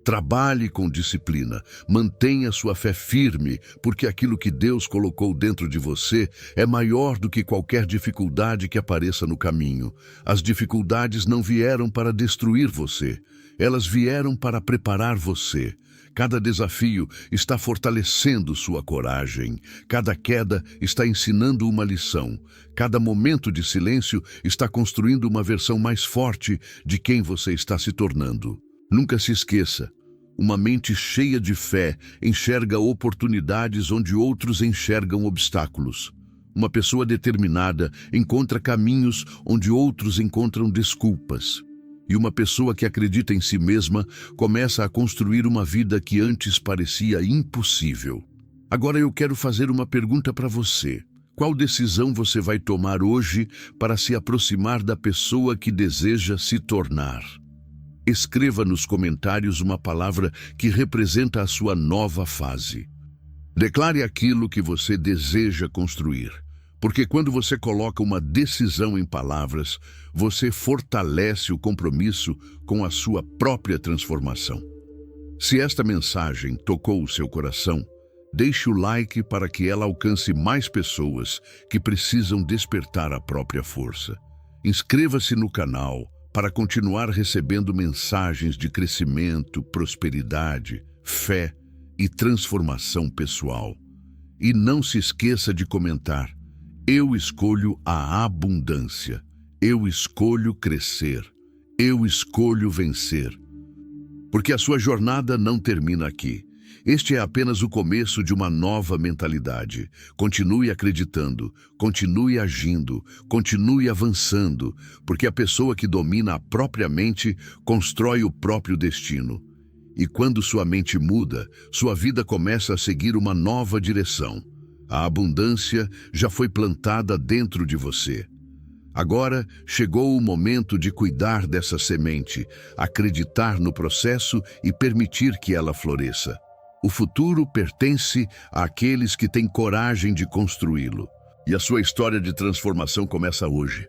Trabalhe com disciplina. Mantenha sua fé firme, porque aquilo que Deus colocou dentro de você é maior do que qualquer dificuldade que apareça no caminho. As dificuldades não vieram para destruir você. Elas vieram para preparar você. Cada desafio está fortalecendo sua coragem. Cada queda está ensinando uma lição. Cada momento de silêncio está construindo uma versão mais forte de quem você está se tornando. Nunca se esqueça, uma mente cheia de fé enxerga oportunidades onde outros enxergam obstáculos. Uma pessoa determinada encontra caminhos onde outros encontram desculpas. E uma pessoa que acredita em si mesma começa a construir uma vida que antes parecia impossível. Agora eu quero fazer uma pergunta para você. Qual decisão você vai tomar hoje para se aproximar da pessoa que deseja se tornar? Escreva nos comentários uma palavra que representa a sua nova fase. Declare aquilo que você deseja construir, porque quando você coloca uma decisão em palavras, você fortalece o compromisso com a sua própria transformação. Se esta mensagem tocou o seu coração, deixe o like para que ela alcance mais pessoas que precisam despertar a própria força. Inscreva-se no canal para continuar recebendo mensagens de crescimento, prosperidade, fé e transformação pessoal. E não se esqueça de comentar: eu escolho a abundância, eu escolho crescer, eu escolho vencer. Porque a sua jornada não termina aqui. Este é apenas o começo de uma nova mentalidade. Continue acreditando, continue agindo, continue avançando, porque a pessoa que domina a própria mente constrói o próprio destino. E quando sua mente muda, sua vida começa a seguir uma nova direção. A abundância já foi plantada dentro de você. Agora chegou o momento de cuidar dessa semente, acreditar no processo e permitir que ela floresça. O futuro pertence àqueles que têm coragem de construí-lo. E a sua história de transformação começa hoje.